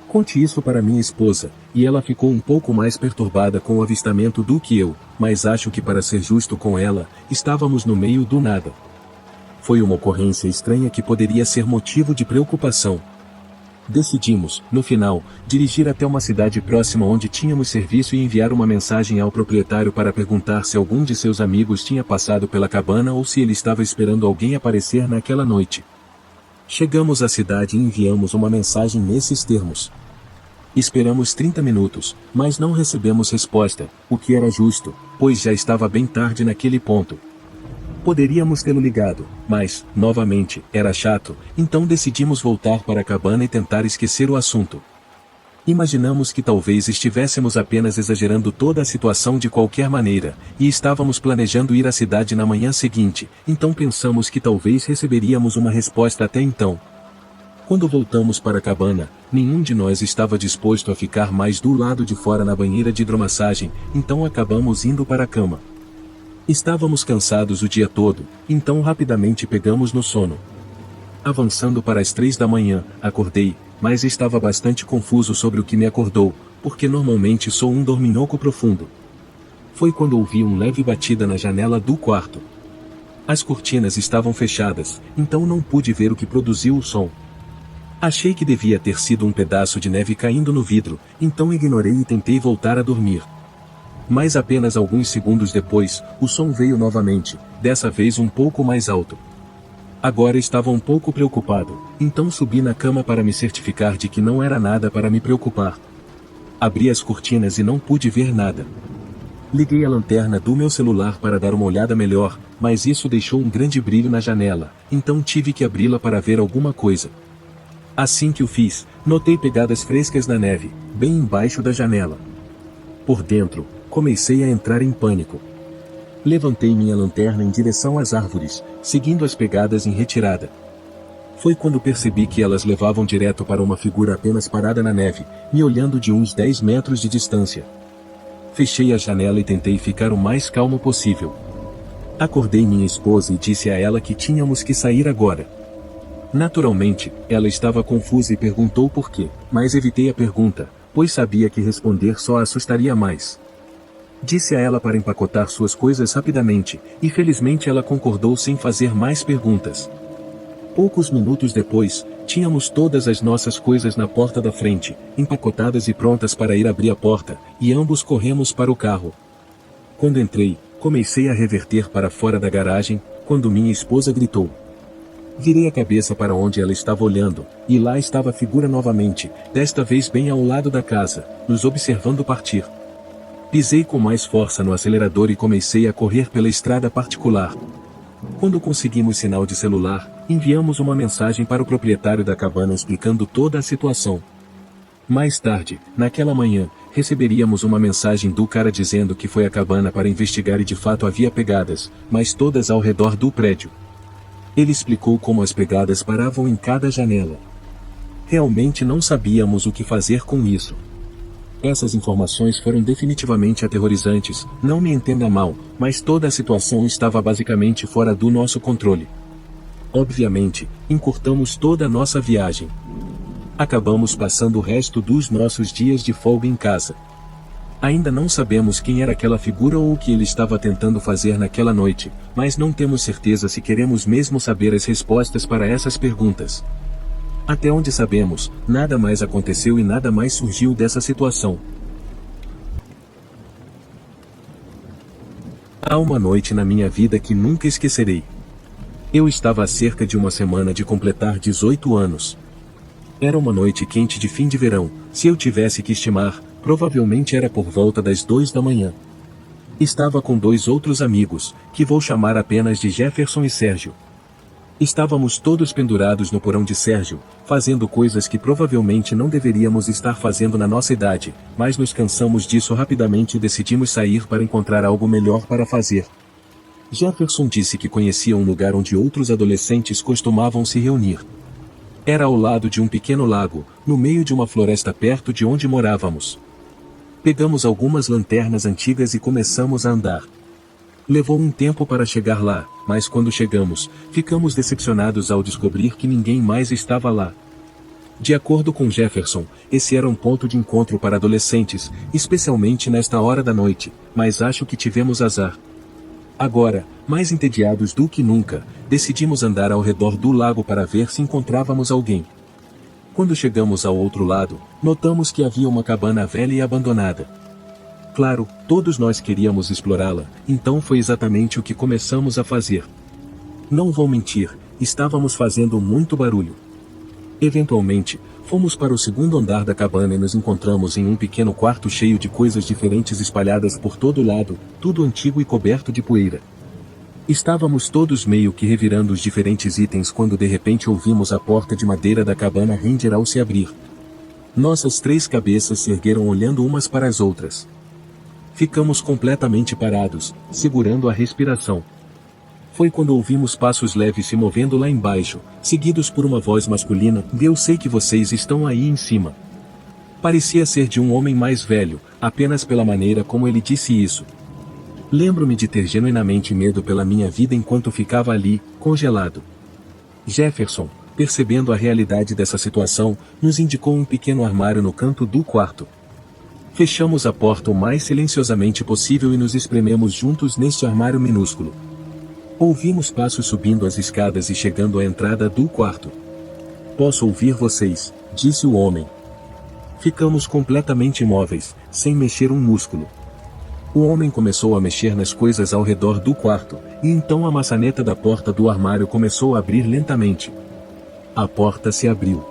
Conte isso para minha esposa, e ela ficou um pouco mais perturbada com o avistamento do que eu, mas acho que para ser justo com ela, estávamos no meio do nada. Foi uma ocorrência estranha que poderia ser motivo de preocupação. Decidimos, no final, dirigir até uma cidade próxima onde tínhamos serviço e enviar uma mensagem ao proprietário para perguntar se algum de seus amigos tinha passado pela cabana ou se ele estava esperando alguém aparecer naquela noite. Chegamos à cidade e enviamos uma mensagem nesses termos. Esperamos 30 minutos, mas não recebemos resposta, o que era justo, pois já estava bem tarde naquele ponto. Poderíamos tê-lo ligado, mas, novamente, era chato, então decidimos voltar para a cabana e tentar esquecer o assunto. Imaginamos que talvez estivéssemos apenas exagerando toda a situação de qualquer maneira, e estávamos planejando ir à cidade na manhã seguinte, então pensamos que talvez receberíamos uma resposta até então. Quando voltamos para a cabana, nenhum de nós estava disposto a ficar mais do lado de fora na banheira de hidromassagem, então acabamos indo para a cama. Estávamos cansados o dia todo, então rapidamente pegamos no sono. Avançando para as 3 da manhã, acordei, mas estava bastante confuso sobre o que me acordou, porque normalmente sou um dorminhoco profundo. Foi quando ouvi uma leve batida na janela do quarto. As cortinas estavam fechadas, então não pude ver o que produziu o som. Achei que devia ter sido um pedaço de neve caindo no vidro, então ignorei e tentei voltar a dormir. Mas apenas alguns segundos depois, o som veio novamente, dessa vez um pouco mais alto. Agora estava um pouco preocupado, então subi na cama para me certificar de que não era nada para me preocupar. Abri as cortinas e não pude ver nada. Liguei a lanterna do meu celular para dar uma olhada melhor, mas isso deixou um grande brilho na janela, então tive que abri-la para ver alguma coisa. Assim que o fiz, notei pegadas frescas na neve, bem embaixo da janela. Por dentro, comecei a entrar em pânico. Levantei minha lanterna em direção às árvores, seguindo as pegadas em retirada. Foi quando percebi que elas levavam direto para uma figura apenas parada na neve, me olhando de uns 10 metros de distância. Fechei a janela e tentei ficar o mais calmo possível. Acordei minha esposa e disse a ela que tínhamos que sair agora. Naturalmente, ela estava confusa e perguntou por quê, mas evitei a pergunta, pois sabia que responder só a assustaria mais. Disse a ela para empacotar suas coisas rapidamente, e felizmente ela concordou sem fazer mais perguntas. Poucos minutos depois, tínhamos todas as nossas coisas na porta da frente, empacotadas e prontas para ir abrir a porta, e ambos corremos para o carro. Quando entrei, comecei a reverter para fora da garagem, quando minha esposa gritou. Virei a cabeça para onde ela estava olhando, e lá estava a figura novamente, desta vez bem ao lado da casa, nos observando partir. Pisei com mais força no acelerador e comecei a correr pela estrada particular. Quando conseguimos sinal de celular, enviamos uma mensagem para o proprietário da cabana explicando toda a situação. Mais tarde, naquela manhã, receberíamos uma mensagem do cara dizendo que foi à cabana para investigar e de fato havia pegadas, mas todas ao redor do prédio. Ele explicou como as pegadas paravam em cada janela. Realmente não sabíamos o que fazer com isso. Essas informações foram definitivamente aterrorizantes, não me entenda mal, mas toda a situação estava basicamente fora do nosso controle. Obviamente, encurtamos toda a nossa viagem. Acabamos passando o resto dos nossos dias de folga em casa. Ainda não sabemos quem era aquela figura ou o que ele estava tentando fazer naquela noite, mas não temos certeza se queremos mesmo saber as respostas para essas perguntas. Até onde sabemos, nada mais aconteceu e nada mais surgiu dessa situação. Há uma noite na minha vida que nunca esquecerei. Eu estava há cerca de uma semana de completar 18 anos. Era uma noite quente de fim de verão, se eu tivesse que estimar, provavelmente era por volta das 2 da manhã. Estava com 2 outros amigos, que vou chamar apenas de Jefferson e Sérgio. Estávamos todos pendurados no porão de Sérgio, fazendo coisas que provavelmente não deveríamos estar fazendo na nossa idade, mas nos cansamos disso rapidamente e decidimos sair para encontrar algo melhor para fazer. Jefferson disse que conhecia um lugar onde outros adolescentes costumavam se reunir. Era ao lado de um pequeno lago, no meio de uma floresta perto de onde morávamos. Pegamos algumas lanternas antigas e começamos a andar. Levou um tempo para chegar lá, mas quando chegamos, ficamos decepcionados ao descobrir que ninguém mais estava lá. De acordo com Jefferson, esse era um ponto de encontro para adolescentes, especialmente nesta hora da noite, mas acho que tivemos azar. Agora, mais entediados do que nunca, decidimos andar ao redor do lago para ver se encontrávamos alguém. Quando chegamos ao outro lado, notamos que havia uma cabana velha e abandonada. Claro, todos nós queríamos explorá-la, então foi exatamente o que começamos a fazer. Não vou mentir, estávamos fazendo muito barulho. Eventualmente, fomos para o segundo andar da cabana e nos encontramos em um pequeno quarto cheio de coisas diferentes espalhadas por todo lado, tudo antigo e coberto de poeira. Estávamos todos meio que revirando os diferentes itens quando de repente ouvimos a porta de madeira da cabana Ranger ao se abrir. Nossas 3 cabeças se ergueram olhando umas para as outras. Ficamos completamente parados, segurando a respiração. Foi quando ouvimos passos leves se movendo lá embaixo, seguidos por uma voz masculina: "Eu sei que vocês estão aí em cima." Parecia ser de um homem mais velho, apenas pela maneira como ele disse isso. Lembro-me de ter genuinamente medo pela minha vida enquanto ficava ali, congelado. Jefferson, percebendo a realidade dessa situação, nos indicou um pequeno armário no canto do quarto. Fechamos a porta o mais silenciosamente possível e nos esprememos juntos neste armário minúsculo. Ouvimos passos subindo as escadas e chegando à entrada do quarto. "Posso ouvir vocês", disse o homem. Ficamos completamente imóveis, sem mexer um músculo. O homem começou a mexer nas coisas ao redor do quarto, e então a maçaneta da porta do armário começou a abrir lentamente. A porta se abriu.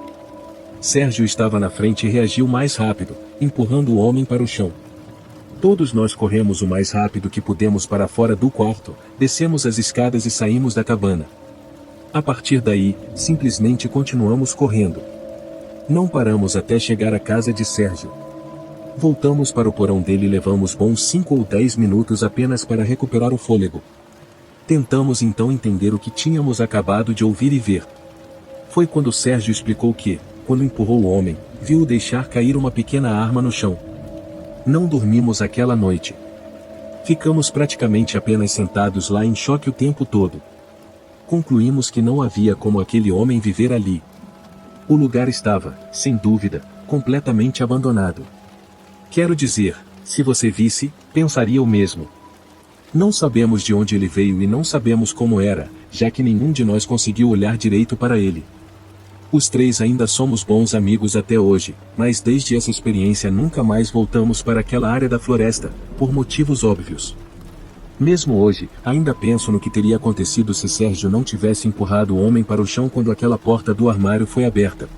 Sérgio estava na frente e reagiu mais rápido, empurrando o homem para o chão. Todos nós corremos o mais rápido que pudemos para fora do quarto, descemos as escadas e saímos da cabana. A partir daí, simplesmente continuamos correndo. Não paramos até chegar à casa de Sérgio. Voltamos para o porão dele e levamos bons 5 ou 10 minutos apenas para recuperar o fôlego. Tentamos então entender o que tínhamos acabado de ouvir e ver. Foi quando Sérgio explicou que, quando empurrou o homem, viu-o deixar cair uma pequena arma no chão. Não dormimos aquela noite. Ficamos praticamente apenas sentados lá em choque o tempo todo. Concluímos que não havia como aquele homem viver ali. O lugar estava, sem dúvida, completamente abandonado. Quero dizer, se você visse, pensaria o mesmo. Não sabemos de onde ele veio e não sabemos como era, já que nenhum de nós conseguiu olhar direito para ele. Os três ainda somos bons amigos até hoje, mas desde essa experiência nunca mais voltamos para aquela área da floresta, por motivos óbvios. Mesmo hoje, ainda penso no que teria acontecido se Sérgio não tivesse empurrado o homem para o chão quando aquela porta do armário foi aberta.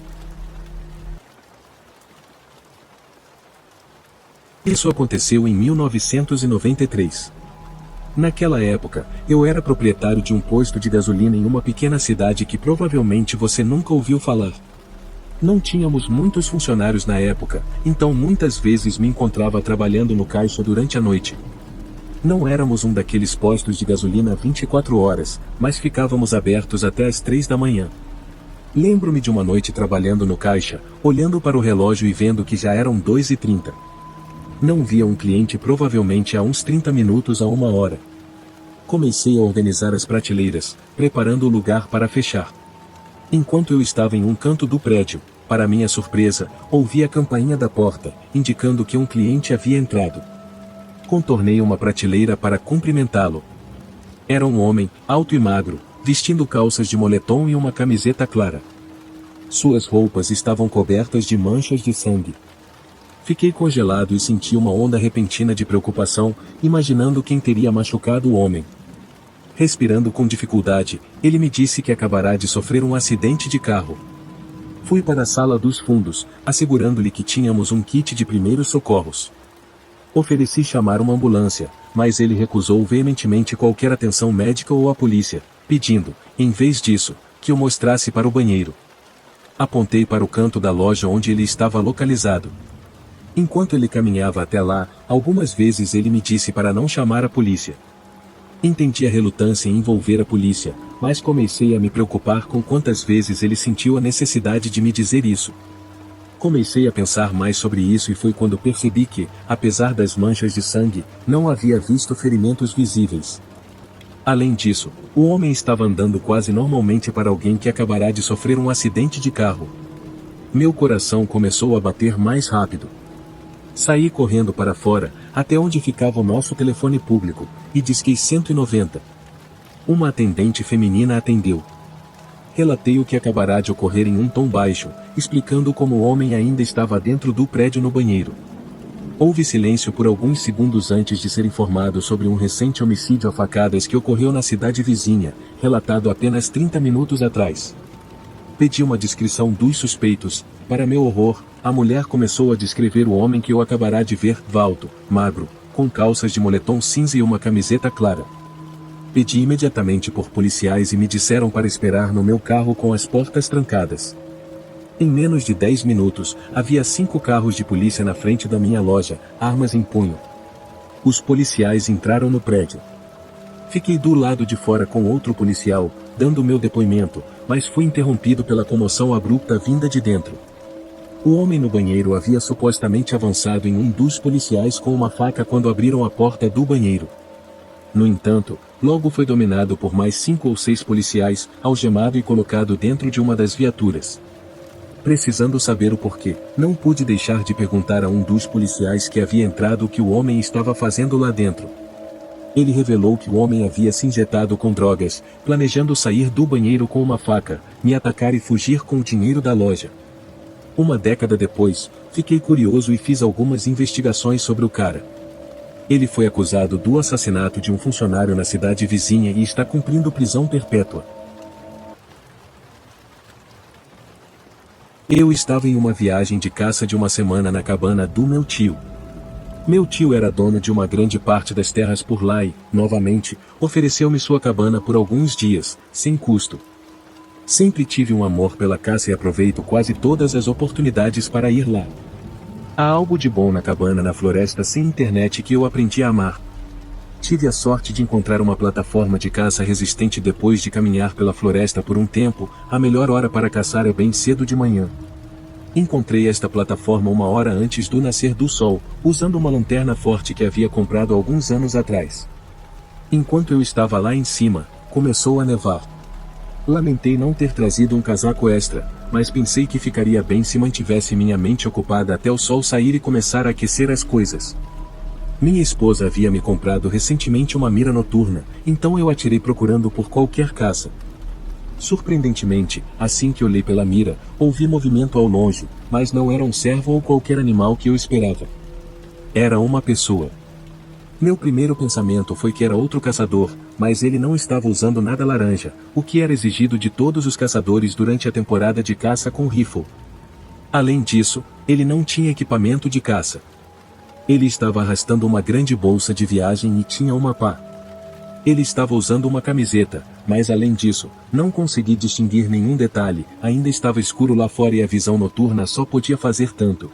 Isso aconteceu em 1993. Naquela época, eu era proprietário de um posto de gasolina em uma pequena cidade que provavelmente você nunca ouviu falar. Não tínhamos muitos funcionários na época, então muitas vezes me encontrava trabalhando no caixa durante a noite. Não éramos um daqueles postos de gasolina 24 horas, mas ficávamos abertos até as 3 da manhã. Lembro-me de uma noite trabalhando no caixa, olhando para o relógio e vendo que já eram 2h30. Não via um cliente provavelmente há uns 30 minutos a 1 hora. Comecei a organizar as prateleiras, preparando o lugar para fechar. Enquanto eu estava em um canto do prédio, para minha surpresa, ouvi a campainha da porta, indicando que um cliente havia entrado. Contornei uma prateleira para cumprimentá-lo. Era um homem, alto e magro, vestindo calças de moletom e uma camiseta clara. Suas roupas estavam cobertas de manchas de sangue. Fiquei congelado e senti uma onda repentina de preocupação, imaginando quem teria machucado o homem. Respirando com dificuldade, ele me disse que acabará de sofrer um acidente de carro. Fui para a sala dos fundos, assegurando-lhe que tínhamos um kit de primeiros socorros. Ofereci chamar uma ambulância, mas ele recusou veementemente qualquer atenção médica ou a polícia, pedindo, em vez disso, que eu mostrasse para o banheiro. Apontei para o canto da loja onde ele estava localizado. Enquanto ele caminhava até lá, algumas vezes ele me disse para não chamar a polícia. Entendi a relutância em envolver a polícia, mas comecei a me preocupar com quantas vezes ele sentiu a necessidade de me dizer isso. Comecei a pensar mais sobre isso e foi quando percebi que, apesar das manchas de sangue, não havia visto ferimentos visíveis. Além disso, o homem estava andando quase normalmente para alguém que acabará de sofrer um acidente de carro. Meu coração começou a bater mais rápido. Saí correndo para fora, até onde ficava o nosso telefone público, e disquei 190. Uma atendente feminina atendeu. Relatei o que acabará de ocorrer em um tom baixo, explicando como o homem ainda estava dentro do prédio no banheiro. Houve silêncio por alguns segundos antes de ser informado sobre um recente homicídio a facadas que ocorreu na cidade vizinha, relatado apenas 30 minutos atrás. Pedi uma descrição dos suspeitos. Para meu horror, a mulher começou a descrever o homem que eu acabará de ver, alto, magro, com calças de moletom cinza e uma camiseta clara. Pedi imediatamente por policiais e me disseram para esperar no meu carro com as portas trancadas. Em menos de 10 minutos, havia 5 carros de polícia na frente da minha loja, armas em punho. Os policiais entraram no prédio. Fiquei do lado de fora com outro policial, dando meu depoimento, mas fui interrompido pela comoção abrupta vinda de dentro. O homem no banheiro havia supostamente avançado em um dos policiais com uma faca quando abriram a porta do banheiro. No entanto, logo foi dominado por mais 5 ou 6 policiais, algemado e colocado dentro de uma das viaturas. Precisando saber o porquê, não pude deixar de perguntar a um dos policiais que havia entrado o que o homem estava fazendo lá dentro. Ele revelou que o homem havia se injetado com drogas, planejando sair do banheiro com uma faca, me atacar e fugir com o dinheiro da loja. Uma década depois, fiquei curioso e fiz algumas investigações sobre o cara. Ele foi acusado do assassinato de um funcionário na cidade vizinha e está cumprindo prisão perpétua. Eu estava em uma viagem de caça de uma semana na cabana do meu tio. Meu tio era dono de uma grande parte das terras por lá e, novamente, ofereceu-me sua cabana por alguns dias, sem custo. Sempre tive um amor pela caça e aproveito quase todas as oportunidades para ir lá. Há algo de bom na cabana na floresta sem internet que eu aprendi a amar. Tive a sorte de encontrar uma plataforma de caça resistente depois de caminhar pela floresta por um tempo. A melhor hora para caçar é bem cedo de manhã. Encontrei esta plataforma uma hora antes do nascer do sol, usando uma lanterna forte que havia comprado alguns anos atrás. Enquanto eu estava lá em cima, começou a nevar. Lamentei não ter trazido um casaco extra, mas pensei que ficaria bem se mantivesse minha mente ocupada até o sol sair e começar a aquecer as coisas. Minha esposa havia me comprado recentemente uma mira noturna, então eu atirei procurando por qualquer caça. Surpreendentemente, assim que olhei pela mira, ouvi movimento ao longe, mas não era um cervo ou qualquer animal que eu esperava. Era uma pessoa. Meu primeiro pensamento foi que era outro caçador, mas ele não estava usando nada laranja, o que era exigido de todos os caçadores durante a temporada de caça com rifle. Além disso, ele não tinha equipamento de caça. Ele estava arrastando uma grande bolsa de viagem e tinha uma pá. Ele estava usando uma camiseta, mas além disso, não consegui distinguir nenhum detalhe, ainda estava escuro lá fora e a visão noturna só podia fazer tanto.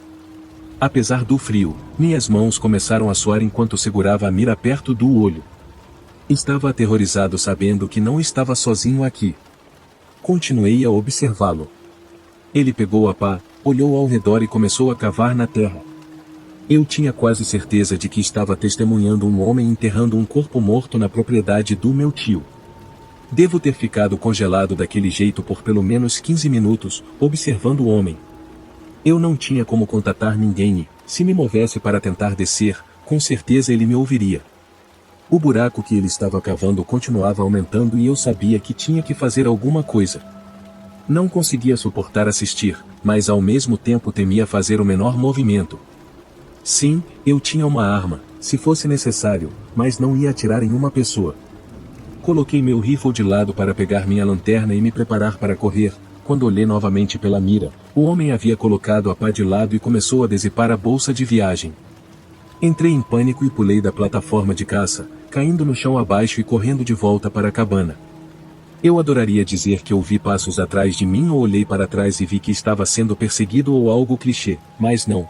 Apesar do frio, minhas mãos começaram a suar enquanto segurava a mira perto do olho. Estava aterrorizado sabendo que não estava sozinho aqui. Continuei a observá-lo. Ele pegou a pá, olhou ao redor e começou a cavar na terra. Eu tinha quase certeza de que estava testemunhando um homem enterrando um corpo morto na propriedade do meu tio. Devo ter ficado congelado daquele jeito por pelo menos 15 minutos, observando o homem. Eu não tinha como contatar ninguém e, se me movesse para tentar descer, com certeza ele me ouviria. O buraco que ele estava cavando continuava aumentando e eu sabia que tinha que fazer alguma coisa. Não conseguia suportar assistir, mas ao mesmo tempo temia fazer o menor movimento. Sim, eu tinha uma arma, se fosse necessário, mas não ia atirar em uma pessoa. Coloquei meu rifle de lado para pegar minha lanterna e me preparar para correr. Quando olhei novamente pela mira, o homem havia colocado a pá de lado e começou a dissipar a bolsa de viagem. Entrei em pânico e pulei da plataforma de caça, caindo no chão abaixo e correndo de volta para a cabana. Eu adoraria dizer que ouvi passos atrás de mim ou olhei para trás e vi que estava sendo perseguido ou algo clichê, mas não.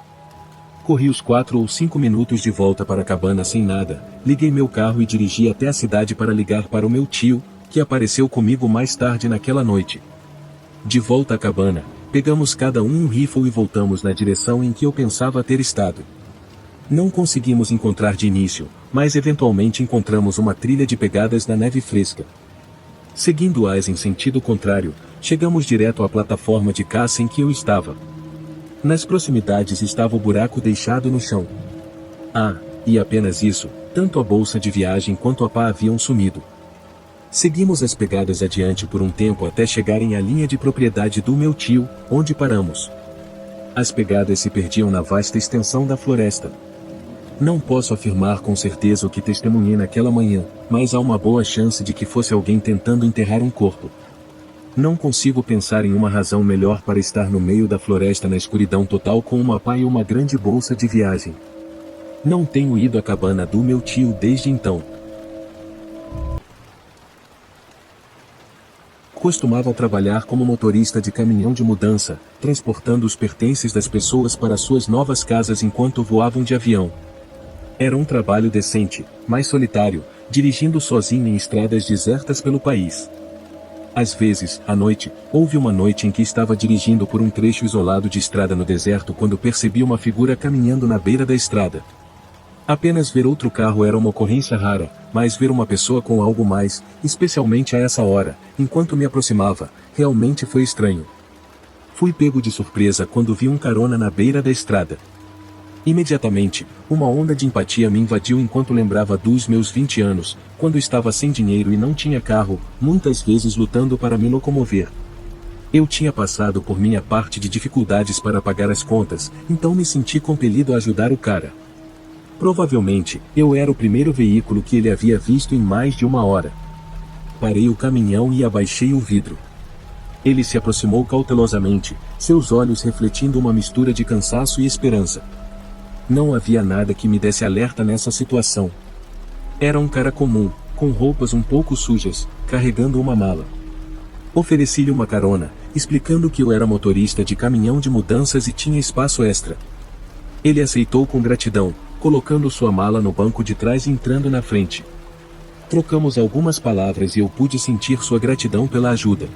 Corri os 4 ou 5 minutos de volta para a cabana sem nada, liguei meu carro e dirigi até a cidade para ligar para o meu tio, que apareceu comigo mais tarde naquela noite. De volta à cabana, pegamos cada um rifle e voltamos na direção em que eu pensava ter estado. Não conseguimos encontrar de início, mas eventualmente encontramos uma trilha de pegadas na neve fresca. Seguindo-as em sentido contrário, chegamos direto à plataforma de caça em que eu estava. Nas proximidades estava o buraco deixado no chão. Ah, e apenas isso, tanto a bolsa de viagem quanto a pá haviam sumido. Seguimos as pegadas adiante por um tempo até chegarem à linha de propriedade do meu tio, onde paramos. As pegadas se perdiam na vasta extensão da floresta. Não posso afirmar com certeza o que testemunhei naquela manhã, mas há uma boa chance de que fosse alguém tentando enterrar um corpo. Não consigo pensar em uma razão melhor para estar no meio da floresta na escuridão total com uma pá e uma grande bolsa de viagem. Não tenho ido à cabana do meu tio desde então. Costumava trabalhar como motorista de caminhão de mudança, transportando os pertences das pessoas para suas novas casas enquanto voavam de avião. Era um trabalho decente, mas solitário, dirigindo sozinho em estradas desertas pelo país. Às vezes, à noite, houve uma noite em que estava dirigindo por um trecho isolado de estrada no deserto quando percebi uma figura caminhando na beira da estrada. Apenas ver outro carro era uma ocorrência rara, mas ver uma pessoa com algo mais, especialmente a essa hora, enquanto me aproximava, realmente foi estranho. Fui pego de surpresa quando vi um carona na beira da estrada. Imediatamente, uma onda de empatia me invadiu enquanto lembrava dos meus 20 anos, quando estava sem dinheiro e não tinha carro, muitas vezes lutando para me locomover. Eu tinha passado por minha parte de dificuldades para pagar as contas, então me senti compelido a ajudar o cara. Provavelmente, eu era o primeiro veículo que ele havia visto em mais de uma hora. Parei o caminhão e abaixei o vidro. Ele se aproximou cautelosamente, seus olhos refletindo uma mistura de cansaço e esperança. Não havia nada que me desse alerta nessa situação. Era um cara comum, com roupas um pouco sujas, carregando uma mala. Ofereci-lhe uma carona, explicando que eu era motorista de caminhão de mudanças e tinha espaço extra. Ele aceitou com gratidão, colocando sua mala no banco de trás e entrando na frente. Trocamos algumas palavras e eu pude sentir sua gratidão pela ajuda.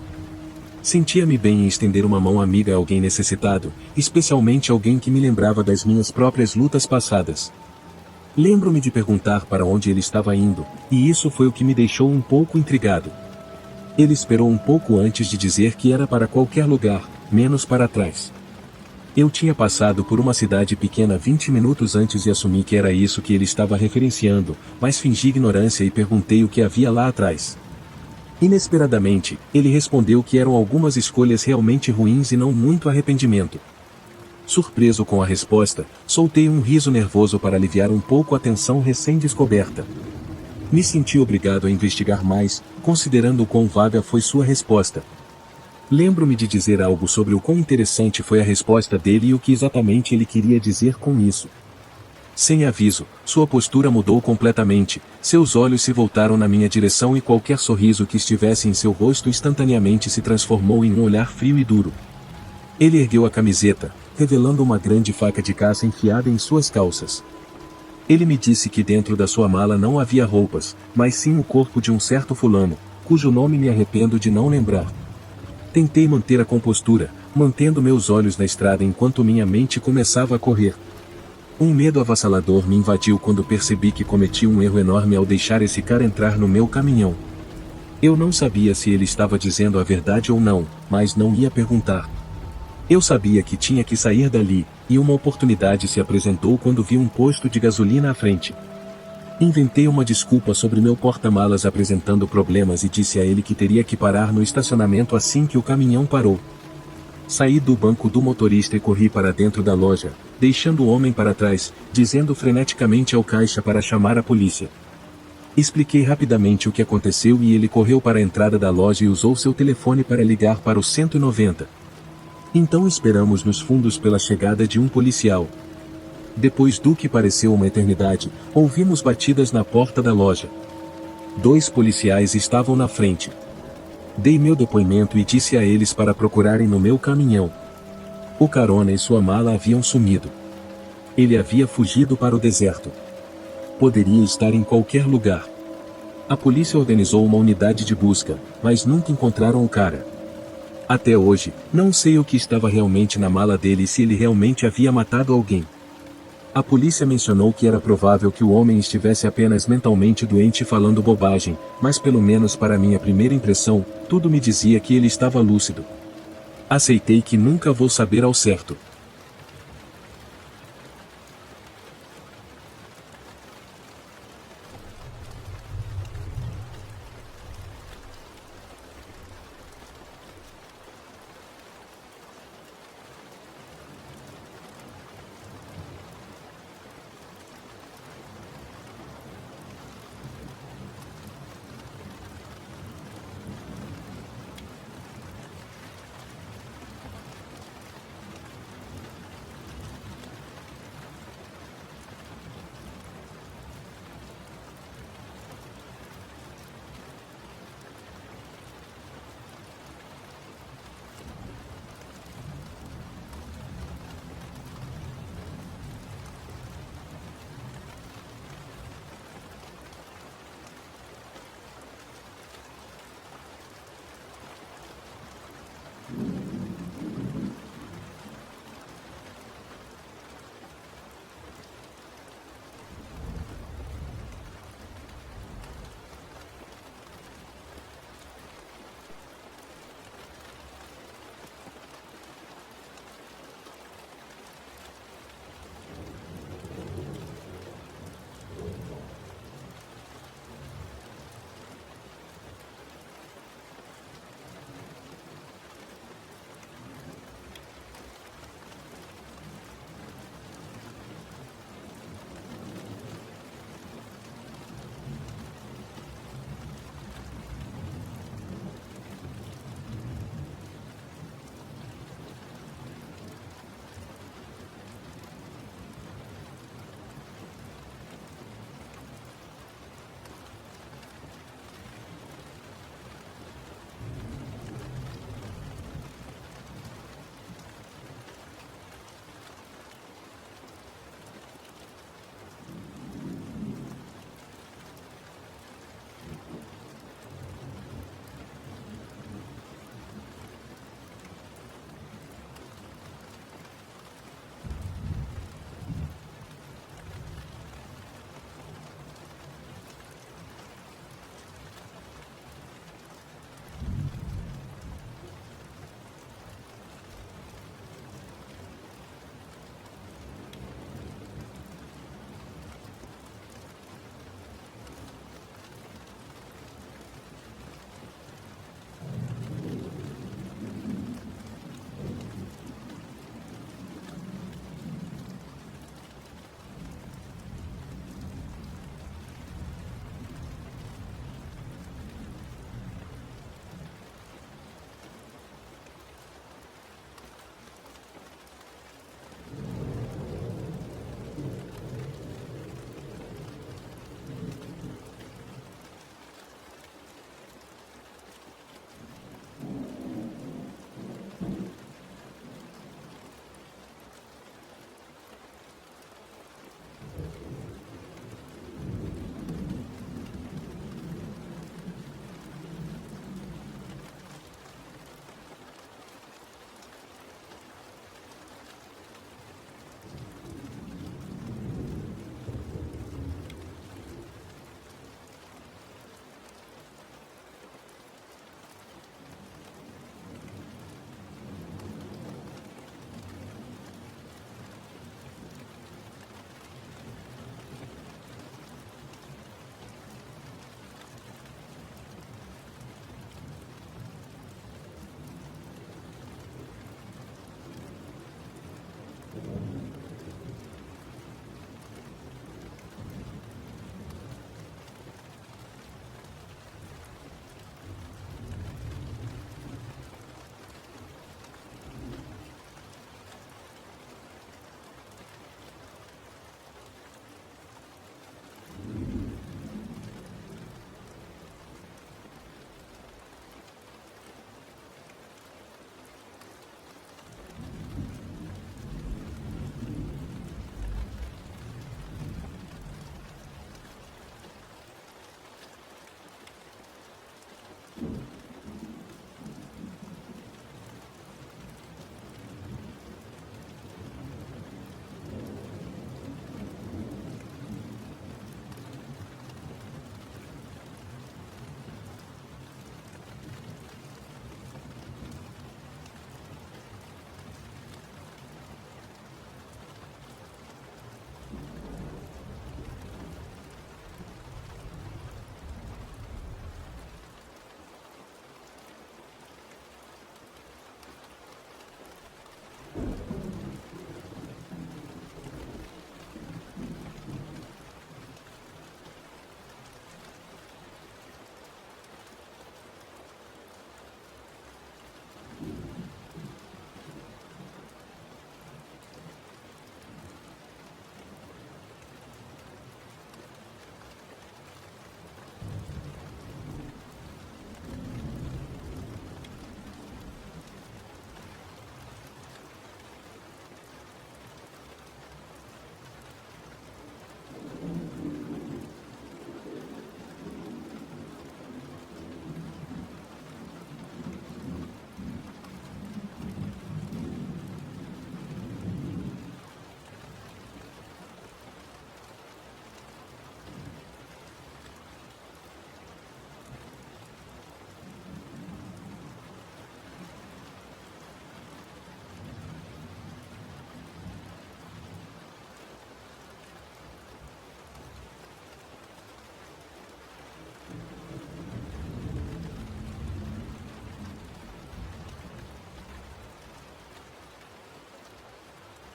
Sentia-me bem em estender uma mão amiga a alguém necessitado, especialmente alguém que me lembrava das minhas próprias lutas passadas. Lembro-me de perguntar para onde ele estava indo, e isso foi o que me deixou um pouco intrigado. Ele esperou um pouco antes de dizer que era para qualquer lugar, menos para trás. Eu tinha passado por uma cidade pequena 20 minutos antes e assumi que era isso que ele estava referenciando, mas fingi ignorância e perguntei o que havia lá atrás. Inesperadamente, ele respondeu que eram algumas escolhas realmente ruins e não muito arrependimento. Surpreso com a resposta, soltei um riso nervoso para aliviar um pouco a tensão recém-descoberta. Me senti obrigado a investigar mais, considerando o quão vaga foi sua resposta. Lembro-me de dizer algo sobre o quão interessante foi a resposta dele e o que exatamente ele queria dizer com isso. Sem aviso, sua postura mudou completamente, seus olhos se voltaram na minha direção e qualquer sorriso que estivesse em seu rosto instantaneamente se transformou em um olhar frio e duro. Ele ergueu a camiseta, revelando uma grande faca de caça enfiada em suas calças. Ele me disse que dentro da sua mala não havia roupas, mas sim o corpo de um certo fulano, cujo nome me arrependo de não lembrar. Tentei manter a compostura, mantendo meus olhos na estrada enquanto minha mente começava a correr. Um medo avassalador me invadiu quando percebi que cometi um erro enorme ao deixar esse cara entrar no meu caminhão. Eu não sabia se ele estava dizendo a verdade ou não, mas não ia perguntar. Eu sabia que tinha que sair dali, e uma oportunidade se apresentou quando vi um posto de gasolina à frente. Inventei uma desculpa sobre meu porta-malas apresentando problemas e disse a ele que teria que parar no estacionamento assim que o caminhão parou. Saí do banco do motorista e corri para dentro da loja, deixando o homem para trás, dizendo freneticamente ao caixa para chamar a polícia. Expliquei rapidamente o que aconteceu e ele correu para a entrada da loja e usou seu telefone para ligar para o 190. Então esperamos nos fundos pela chegada de um policial. Depois do que pareceu uma eternidade, ouvimos batidas na porta da loja. 2 policiais estavam na frente. Dei meu depoimento e disse a eles para procurarem no meu caminhão. O carona e sua mala haviam sumido. Ele havia fugido para o deserto. Poderia estar em qualquer lugar. A polícia organizou uma unidade de busca, mas nunca encontraram o cara. Até hoje, não sei o que estava realmente na mala dele e se ele realmente havia matado alguém. A polícia mencionou que era provável que o homem estivesse apenas mentalmente doente falando bobagem, mas pelo menos para minha primeira impressão, tudo me dizia que ele estava lúcido. Aceitei que nunca vou saber ao certo.